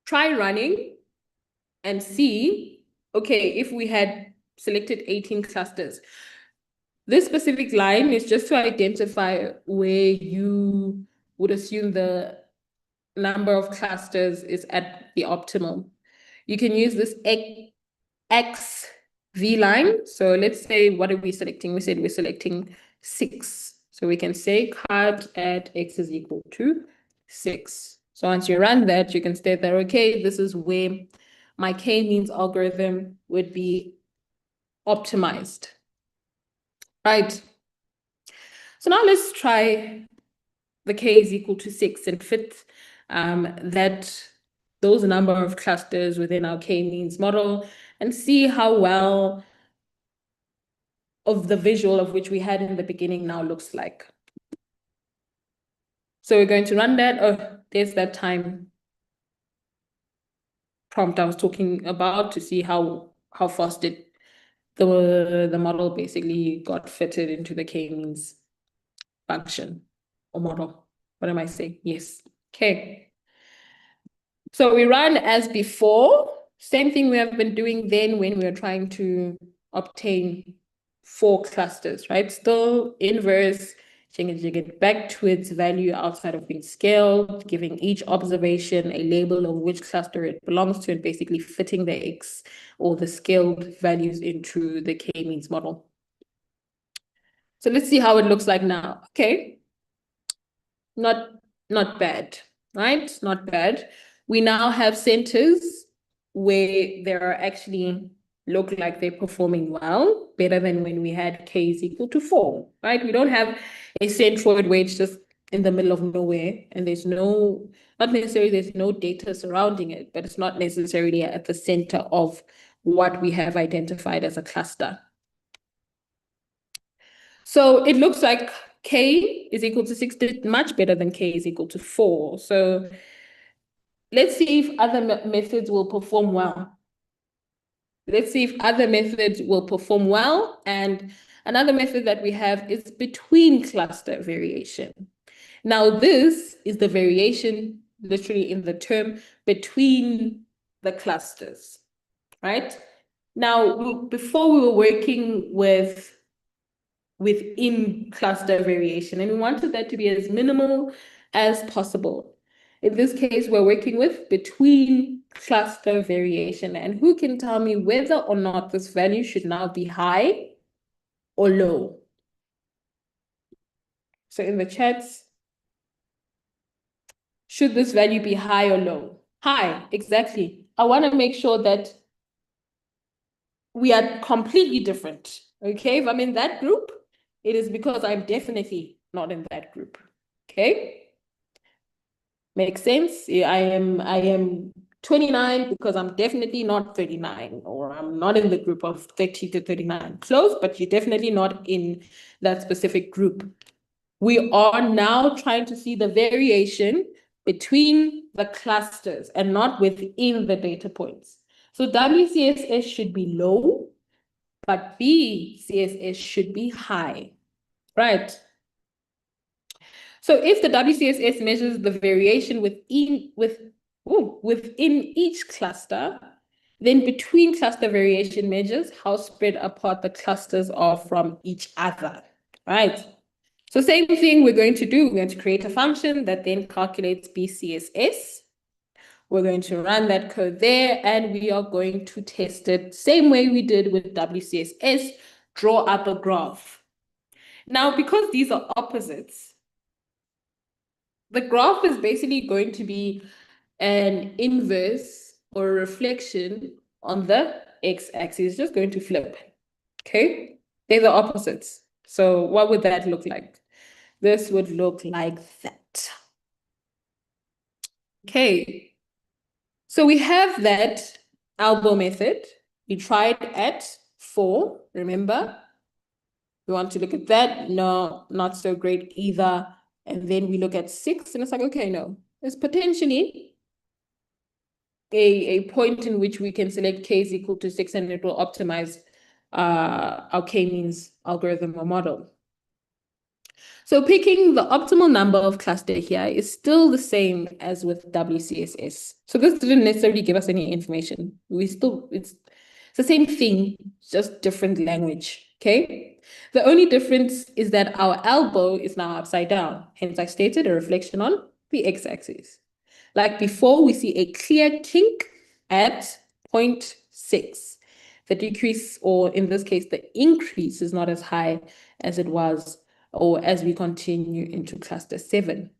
try running and see, okay, if we had selected 18 clusters. This specific line is just to identify where you would assume the number of clusters is at the optimal. You can use this X V line. So let's say, what are we selecting? We said we're selecting 6. So we can say cut at X is equal to 6. So once you run that, you can state that, okay, this is where my k-means algorithm would be optimized. Right. So now let's try the k is equal to 6 and fit those number of clusters within our k-means model and see how well of the visual of which we had in the beginning now looks like. So we're going to run that. Oh, there's that time prompt I was talking about to see how fast the model basically got fitted into the k-means function or model. What am I saying? Yes. Okay. So we run as before. Same thing we have been doing then when we were trying to obtain 4 clusters, right? Still inverse, changing it back to its value outside of being scaled, giving each observation a label of which cluster it belongs to, and basically fitting the X or the scaled values into the k-means model. So let's see how it looks like now. Okay. Not bad, right? Not bad. We now have centers where they are actually look like they're performing well, better than when we had k is equal to 4, right? We don't have a centroid where it's just in the middle of nowhere and there's not necessarily there's no data surrounding it, but it's not necessarily at the center of what we have identified as a cluster. So it looks like k is equal to 6 did much better than k is equal to 4. So let's see if other methods will perform well. Let's see if other methods will perform well. And another method that we have is between cluster variation. Now, this is the variation literally in the term between the clusters, right? Now, before we were working within cluster variation, and we wanted that to be as minimal as possible. In this case, we're working with between cluster variation. And who can tell me whether or not this value should now be high or low? So in the chats, should this value be high or low? High, exactly. I want to make sure that we are completely different. Okay, if I'm in that group, it is because I'm definitely not in that group. Okay. Makes sense? I am 29 because I'm definitely not 39, or I'm not in the group of 30 to 39. Close, but you're definitely not in that specific group. We are now trying to see the variation between the clusters and not within the data points. So WCSS should be low, but BCSS should be high, right? So if the WCSS measures the variation within each cluster, then between cluster variation measures how spread apart the clusters are from each other, right? So same thing we're going to do. We're going to create a function that then calculates BCSS. We're going to run that code there, and we are going to test it same way we did with WCSS, draw up a graph. Now, because these are opposites, the graph is basically going to be an inverse or a reflection on the x-axis, just going to flip, okay? They're the opposites. So what would that look like? This would look like that. Okay, so we have that elbow method. We tried at 4, remember? We want to look at that. No, not so great either. And then we look at 6, and it's like, okay, no, there's potentially a point in which we can select k is equal to 6, and it will optimize our k-means algorithm or model. So picking the optimal number of cluster here is still the same as with WCSS. So this didn't necessarily give us any information. It's the same thing, just different language, okay? The only difference is that our elbow is now upside down. Hence, I stated a reflection on the x-axis. Like before, we see a clear kink at 0.6. The decrease, or in this case, the increase is not as high as it was or as we continue into cluster 7.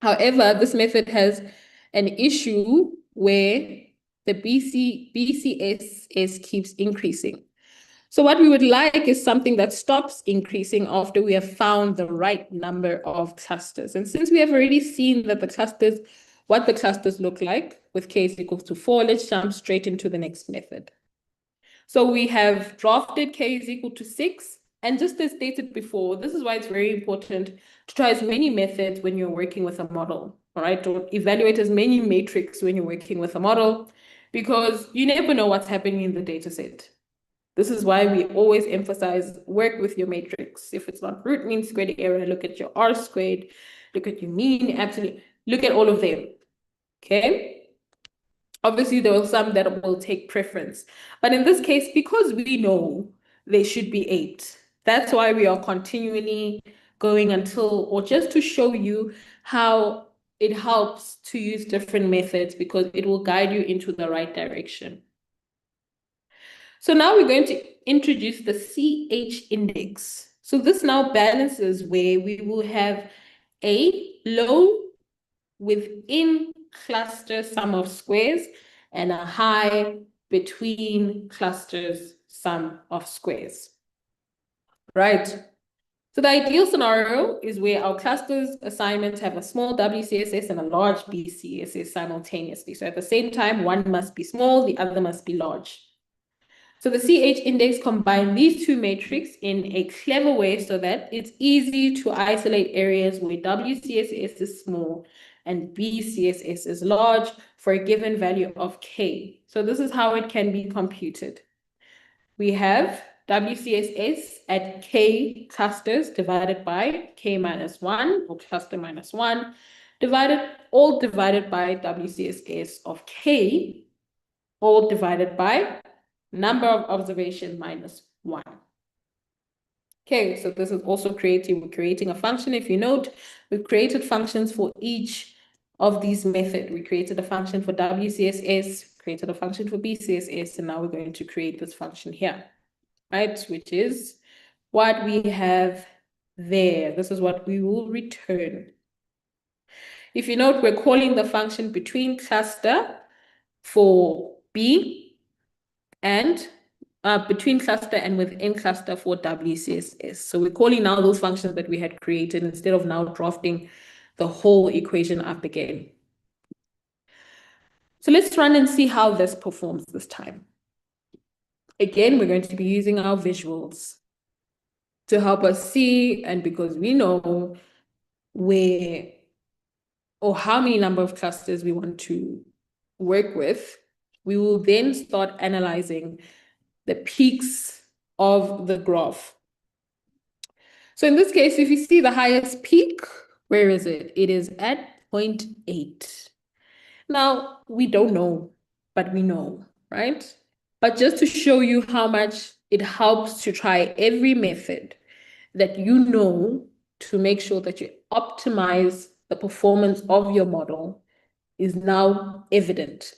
However, this method has an issue where the BCSS keeps increasing. So what we would like is something that stops increasing after we have found the right number of clusters. And since we have already seen that what the clusters look like with k is equal to 4, let's jump straight into the next method. So we have drafted k is equal to 6. And just as stated before, this is why it's very important to try as many methods when you're working with a model, all right? Or evaluate as many matrix when you're working with a model, because you never know what's happening in the data set. This is why we always emphasize work with your matrix. If it's not root mean squared error, look at your R squared, look at your mean, absolute, look at all of them, okay? Obviously, there are some that will take preference. But in this case, because we know they should be 8, that's why we are continually going until, or just to show you how it helps to use different methods, because it will guide you into the right direction. So now we're going to introduce the CH index. So this now balances where we will have a low within cluster sum of squares and a high between clusters sum of squares, right? So the ideal scenario is where our clusters assignments have a small WCSS and a large BCSS simultaneously. So at the same time, one must be small, the other must be large. So the CH index combines these two matrices in a clever way so that it's easy to isolate areas where WCSS is small and BCSS is large for a given value of k. So this is how it can be computed. We have WCSS at k clusters divided by k minus 1, or cluster minus 1, all divided by WCSS of k, all divided by number of observation minus 1. Okay, so this is also we're creating a function. If you note, we've created functions for each of these methods. We created a function for WCSS, created a function for BCSS, and now we're going to create this function here, right? Which is what we have there. This is what we will return. If you note, we're calling the function between cluster for B and between cluster and within cluster for WCSS. So we're calling now those functions that we had created instead of now drafting the whole equation up again. So let's run and see how this performs this time. Again, we're going to be using our visuals to help us see, and because we know where or how many number of clusters we want to work with, we will then start analyzing the peaks of the graph. So in this case, if you see the highest peak, where is it? It is at 0.8. Now, we don't know, but we know, right? But just to show you how much it helps to try every method that you know to make sure that you optimize the performance of your model is now evident.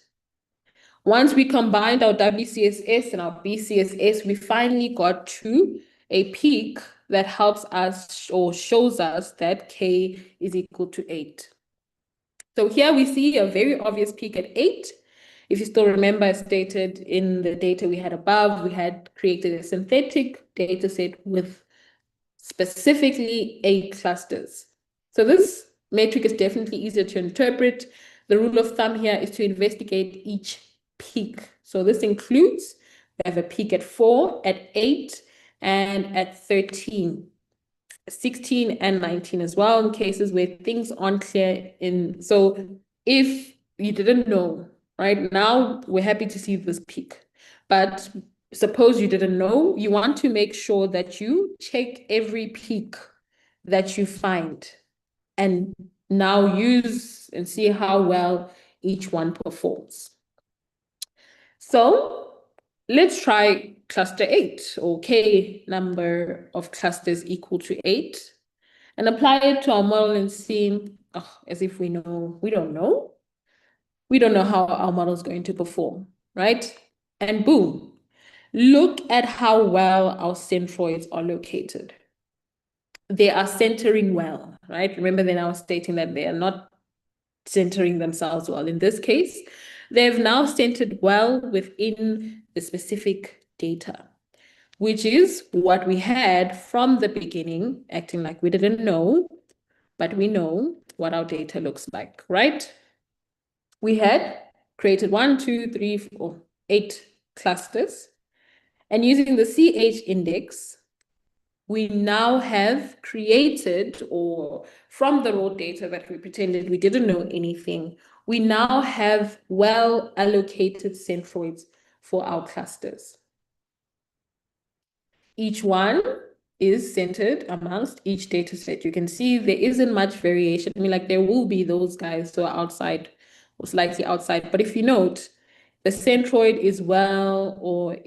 Once we combined our WCSS and our BCSS, we finally got to a peak that helps us or shows us that K is equal to 8. So here we see a very obvious peak at 8. If you still remember, as stated in the data we had above, we had created a synthetic data set with specifically 8 clusters. So this metric is definitely easier to interpret. The rule of thumb here is to investigate each peak. So this includes, we have a peak at 4, at 8, and at 13. 16 and 19 as well, in cases where things aren't clear in. So if you didn't know, right now we're happy to see this peak, but suppose you didn't know, you want to make sure that you check every peak that you find and now use and see how well each one performs. So let's try cluster 8, or K number of clusters equal to 8, and apply it to our model and see, as if we know, we don't know. We don't know how our model is going to perform, right? And boom, look at how well our centroids are located. They are centering well, right? Remember then I was stating that they are not centering themselves well. In this case, they've now centered well within the specific data, which is what we had from the beginning, acting like we didn't know, but we know what our data looks like, right? We had created 1, 2, 3, 4, 8 clusters, and using the CH index, we now have created, or from the raw data that we pretended we didn't know anything, we now have well allocated centroids for our clusters. Each one is centered amongst each data set. You can see there isn't much variation. I mean, like there will be those guys who are outside or slightly outside, but if you note, the centroid is well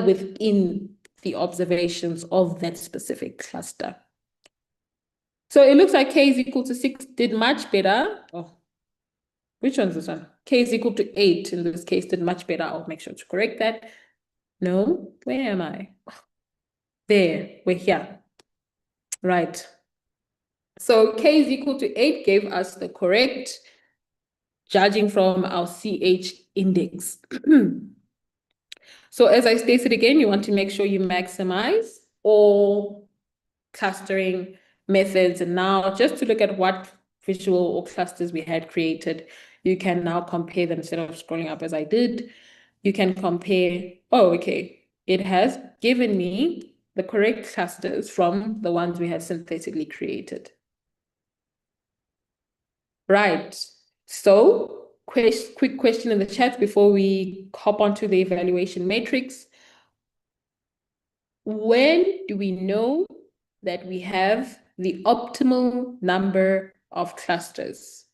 within the observations of that specific cluster. So it looks like K is equal to 6 did much better. Oh, which one's this one? K is equal to 8 in this case did much better. I'll make sure to correct that. No, where am I? There, we're here. Right. So K is equal to 8 gave us the correct, judging from our CH index. So as I stated again, you want to make sure you maximize all clustering methods. And now just to look at what visual or clusters we had created, you can now compare them instead of scrolling up as I did. You can compare, oh, okay, it has given me the correct clusters from the ones we had synthetically created. Right. So quick question in the chat before we hop onto the evaluation matrix. When do we know that we have the optimal number of clusters?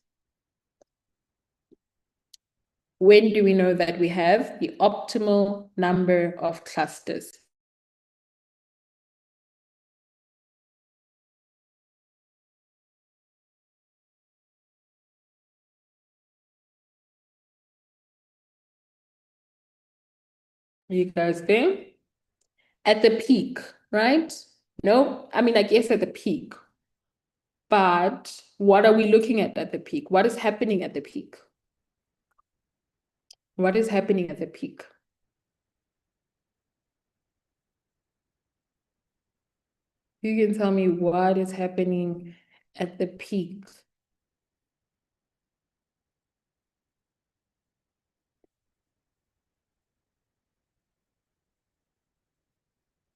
When do we know that we have the optimal number of clusters? You guys there? At the peak, right? No, I mean, I guess at the peak. But what are we looking at the peak? What is happening at the peak? What is happening at the peak? You can tell me what is happening at the peak.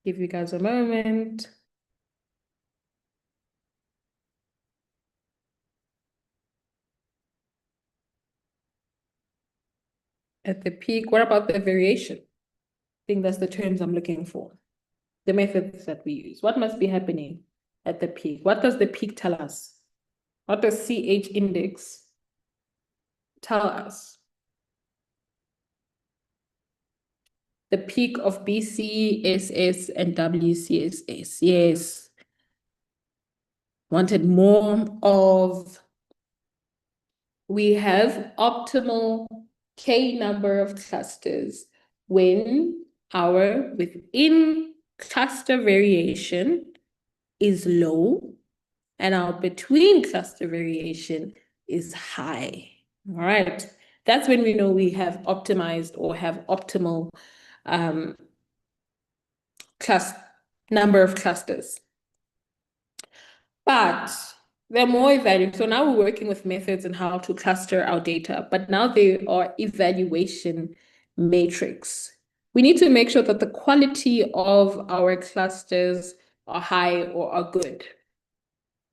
Give you guys a moment. At the peak, what about the variation? I think that's the terms I'm looking for. The methods that we use. What must be happening at the peak? What does the peak tell us? What does CH index tell us? The peak of BCSS and WCSS. Yes. Wanted more of, we have optimal K number of clusters when our within cluster variation is low and our between cluster variation is high. All right. That's when we know we have optimized or have optimal number of clusters. But they're more evaluative. So now we're working with methods and how to cluster our data, but now they are evaluation matrix. We need to make sure that the quality of our clusters are high or are good.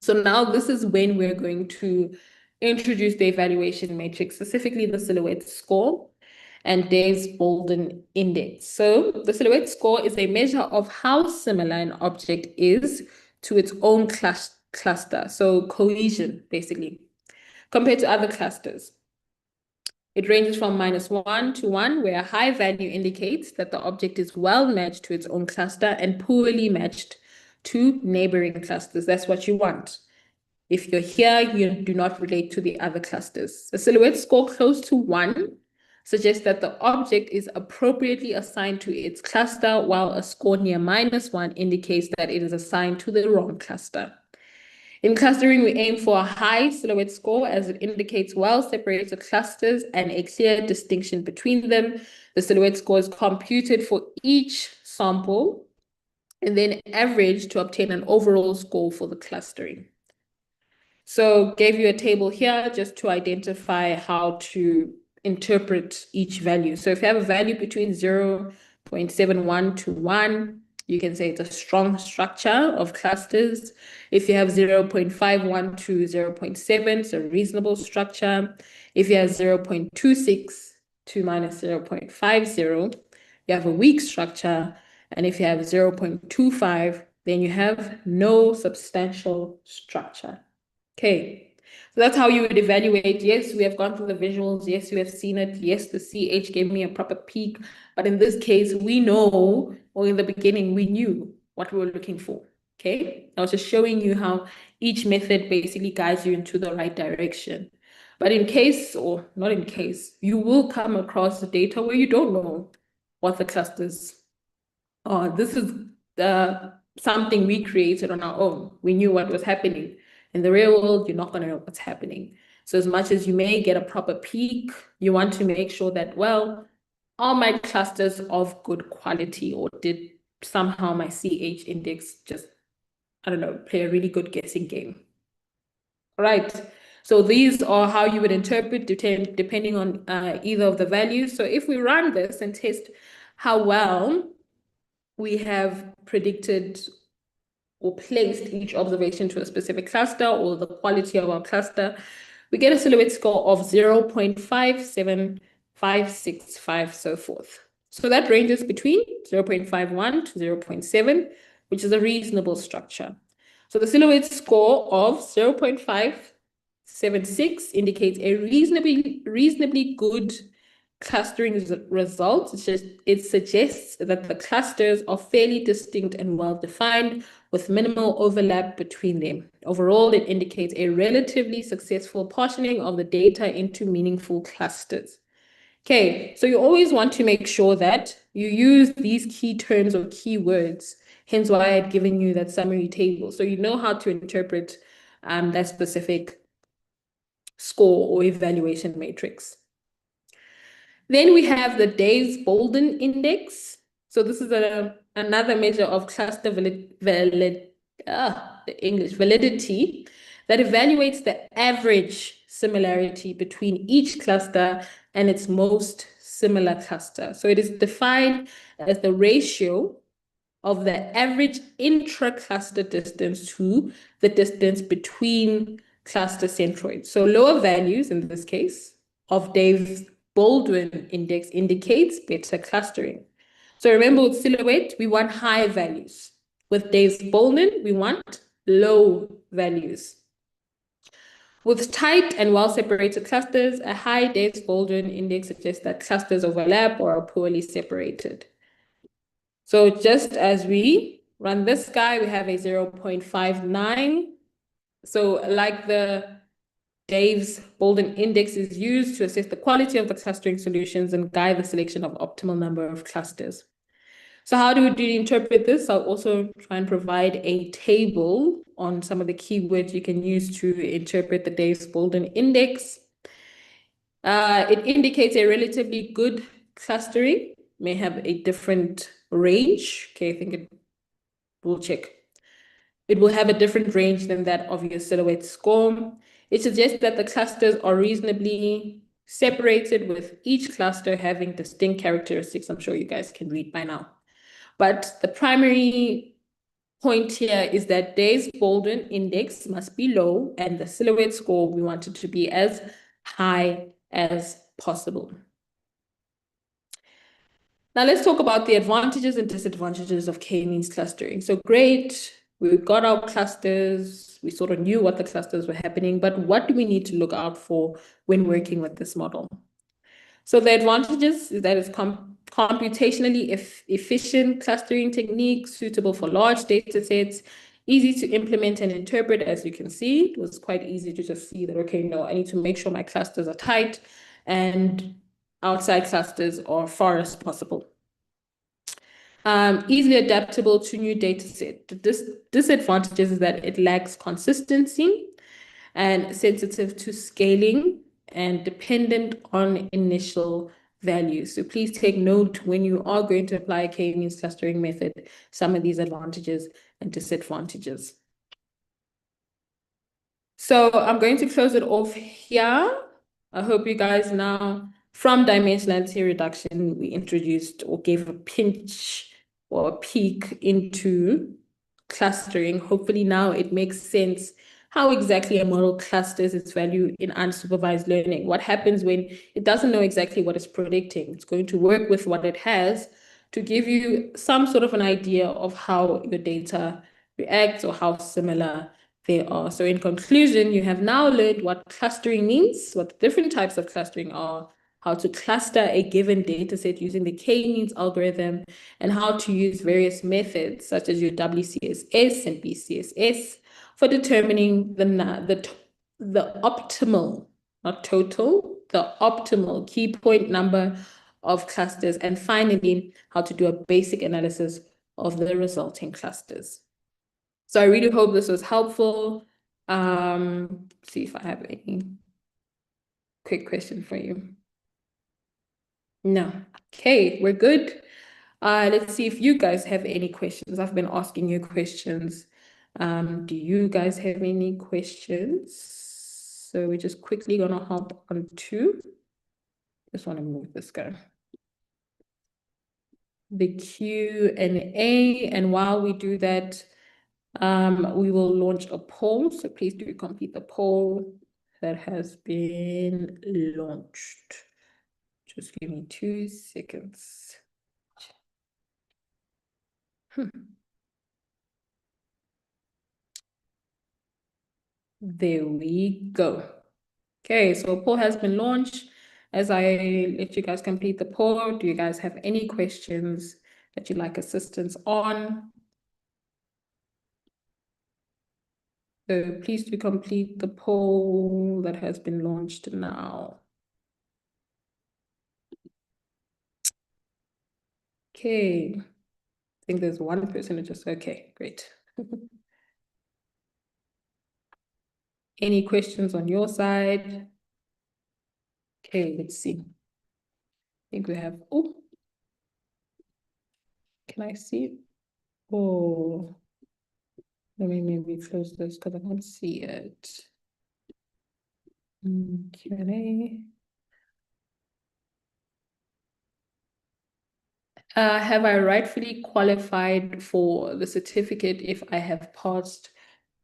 So now this is when we're going to introduce the evaluation matrix, specifically the silhouette score and Dave's Bolden index. So the silhouette score is a measure of how similar an object is to its own cluster, so cohesion, basically, compared to other clusters. It ranges from -1 to 1, where a high value indicates that the object is well matched to its own cluster and poorly matched to neighboring clusters. That's what you want. If you're here, you do not relate to the other clusters. A silhouette score close to 1 suggests that the object is appropriately assigned to its cluster, while a score near -1 indicates that it is assigned to the wrong cluster. In clustering, we aim for a high silhouette score as it indicates well-separated clusters and a clear distinction between them. The silhouette score is computed for each sample and then averaged to obtain an overall score for the clustering. So gave you a table here just to identify how to interpret each value. So if you have a value between 0.71 to 1, you can say it's a strong structure of clusters. If you have 0.51 to 0.7, it's a reasonable structure. If you have 0.26 to -0.50, you have a weak structure. And if you have 0.25, then you have no substantial structure. Okay, so that's how you would evaluate. Yes, we have gone through the visuals. Yes, we have seen it. Yes, the CH gave me a proper peak. But in this case, we know, or in the beginning, we knew what we were looking for. Okay, I was just showing you how each method basically guides you into the right direction. But in case, or not in case, you will come across the data where you don't know what the clusters are. This is something we created on our own. We knew what was happening. In the real world, you're not going to know what's happening. So as much as you may get a proper peak, you want to make sure that, well, are my clusters of good quality, or did somehow my CH index just, I don't know, play a really good guessing game? All right. So these are how you would interpret depending on either of the values. So if we run this and test how well we have predicted or placed each observation to a specific cluster, or the quality of our cluster, we get a silhouette score of 0.57565, so forth. So that ranges between 0.51 to 0.7, which is a reasonable structure. So the silhouette score of 0.576 indicates a reasonably good clustering results. It suggests that the clusters are fairly distinct and well-defined, with minimal overlap between them. Overall, it indicates a relatively successful portioning of the data into meaningful clusters. Okay, so you always want to make sure that you use these key terms or keywords, hence why I had given you that summary table. So you know how to interpret that specific score or evaluation matrix. Then we have the Dave's Bolden index. So this is another measure of cluster validity. that evaluates the average similarity between each cluster and its most similar cluster. So it is defined as the ratio of the average intra-cluster distance to the distance between cluster centroids. So lower values, in this case, of Dave's Baldwin index indicates better clustering. So remember, with silhouette, we want high values. With Dave's Baldwin, we want low values. With tight and well-separated clusters, a high Dave's Baldwin index suggests that clusters overlap or are poorly separated. So just as we run this guy, we have a 0.59. So like the Dave's Baldwin index is used to assess the quality of the clustering solutions and guide the selection of optimal number of clusters. So how do we interpret this? I'll also try and provide a table on some of the keywords you can use to interpret the Dave's Baldwin index. It indicates a relatively good clustering, may have a different range. Okay, I think we'll check. It will have a different range than that of your silhouette score. It suggests that the clusters are reasonably separated, with each cluster having distinct characteristics. I'm sure you guys can read by now. But the primary point here is that Dave's Baldwin index must be low, and the silhouette score, we want it to be as high as possible. Now let's talk about the advantages and disadvantages of k-means clustering. So great, we've got our clusters, we sort of knew what the clusters were happening, but what do we need to look out for when working with this model? So the advantages is that it's computationally efficient clustering technique, suitable for large data sets, easy to implement and interpret. As you can see, it was quite easy to just see that, okay, no, I need to make sure my clusters are tight and outside clusters are far as possible. Easily adaptable to new data set. The disadvantages is that it lacks consistency and sensitive to scaling and dependent on initial values. So please take note when you are going to apply a k-means clustering method, some of these advantages and disadvantages. So I'm going to close it off here. I hope you guys now, from dimensionality reduction, we introduced or gave a pinch or a peek into clustering. Hopefully now it makes sense how exactly a model clusters its value in unsupervised learning. What happens when it doesn't know exactly what it's predicting? It's going to work with what it has to give you some sort of an idea of how your data reacts or how similar they are. So in conclusion, you have now learned what clustering means, what the different types of clustering are, how to cluster a given data set using the k-means algorithm, and how to use various methods such as your WCSS and BCSS for determining the optimal, not total, the optimal key point number of clusters, and finally, how to do a basic analysis of the resulting clusters. So I really hope this was helpful. See if I have any quick question for you. No. Okay, we're good. Let's see if you guys have any questions. I've been asking you questions. Do you guys have any questions? So we're just quickly gonna hop on to, just want to move this guy. The Q&A, and while we do that, we will launch a poll. So please do complete the poll that has been launched. Just give me 2 seconds. There we go. Okay, so a poll has been launched. As I let you guys complete the poll, do you guys have any questions that you'd like assistance on? So please do complete the poll that has been launched now. Okay, I think there's one person who just, okay, great. Any questions on your side? Okay, let's see. I think we have, oh, can I see? Oh, Let me maybe close this because I can't see it. Q&A. Have I rightfully qualified for the certificate if I have passed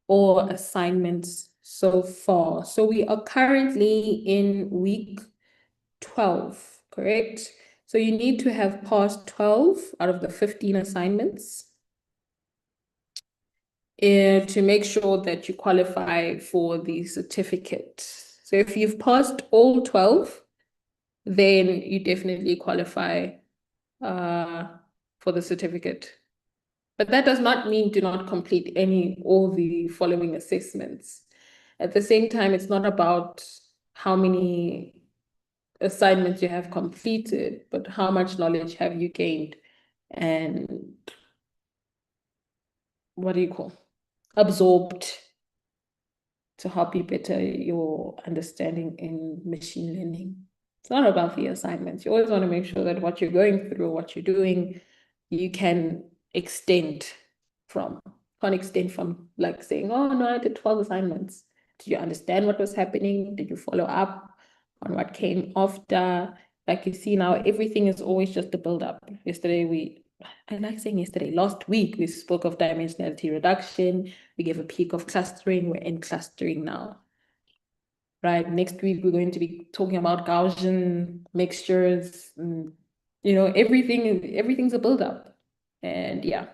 all assignments so far? So we are currently in week 12, correct? So you need to have passed 12 out of the 15 assignments to make sure that you qualify for the certificate. So if you've passed all 12, then you definitely qualify for the certificate. But that does not mean do not complete all the following assessments. At the same time, it's not about how many assignments you have completed, but how much knowledge have you gained and what do you call absorbed to help you better your understanding in machine learning. It's not about the assignments. You always want to make sure that what you're going through, what you're doing, you can extend from. Can't extend from like saying, oh no, I did 12 assignments. Did you understand what was happening? Did you follow up on what came after? Like you see now, everything is always just a build-up. I like saying yesterday, last week, we spoke of dimensionality reduction. We gave a peek of clustering. We're in clustering now. Right, next week, we're going to be talking about Gaussian mixtures. Everything's a build-up. And yeah,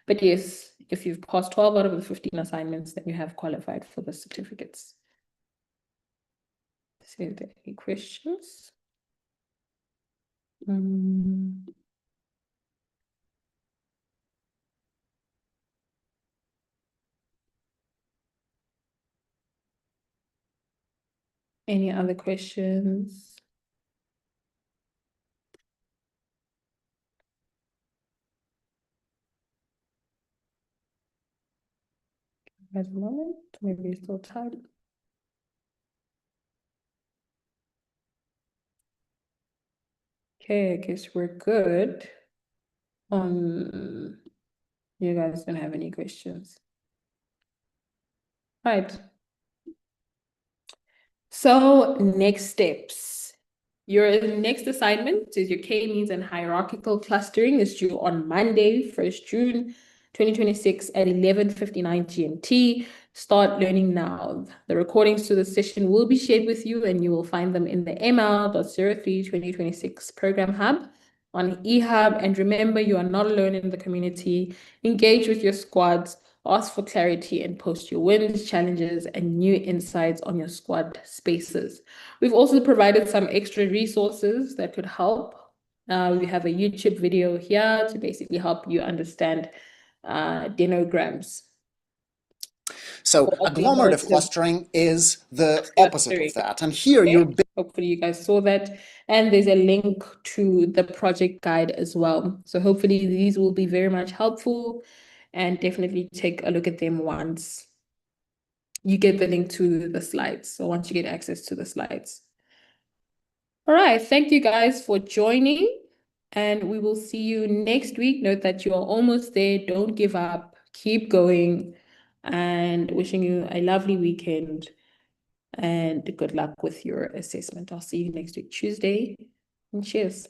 but yes, if you've passed 12 out of the 15 assignments, then you have qualified for the certificates. So are there any questions? Any other questions? At the moment, maybe it's still time. Okay, I guess we're good. You guys don't have any questions. Right. So next steps. Your next assignment is your K-means and hierarchical clustering is due on Monday, 1st June 2026 at 11:59 GMT. Start learning now. The recordings to the session will be shared with you and you will find them in the ML.03/2026 Program Hub on eHub. And remember, you are not alone in the community. Engage with your squads, ask for clarity, and post your wins, challenges, and new insights on your squad spaces. We've also provided some extra resources that could help. We have a YouTube video here to basically help you understand denograms. So agglomerative clustering is the opposite of that. And here you're... Hopefully you guys saw that. And there's a link to the project guide as well. So hopefully these will be very much helpful and definitely take a look at them once you get the link to the slides. So once you get access to the slides. All right. Thank you guys for joining. And we will see you next week. Note that you are almost there. Don't give up. Keep going. And wishing you a lovely weekend. And good luck with your assessment. I'll see you next week, Tuesday. And cheers.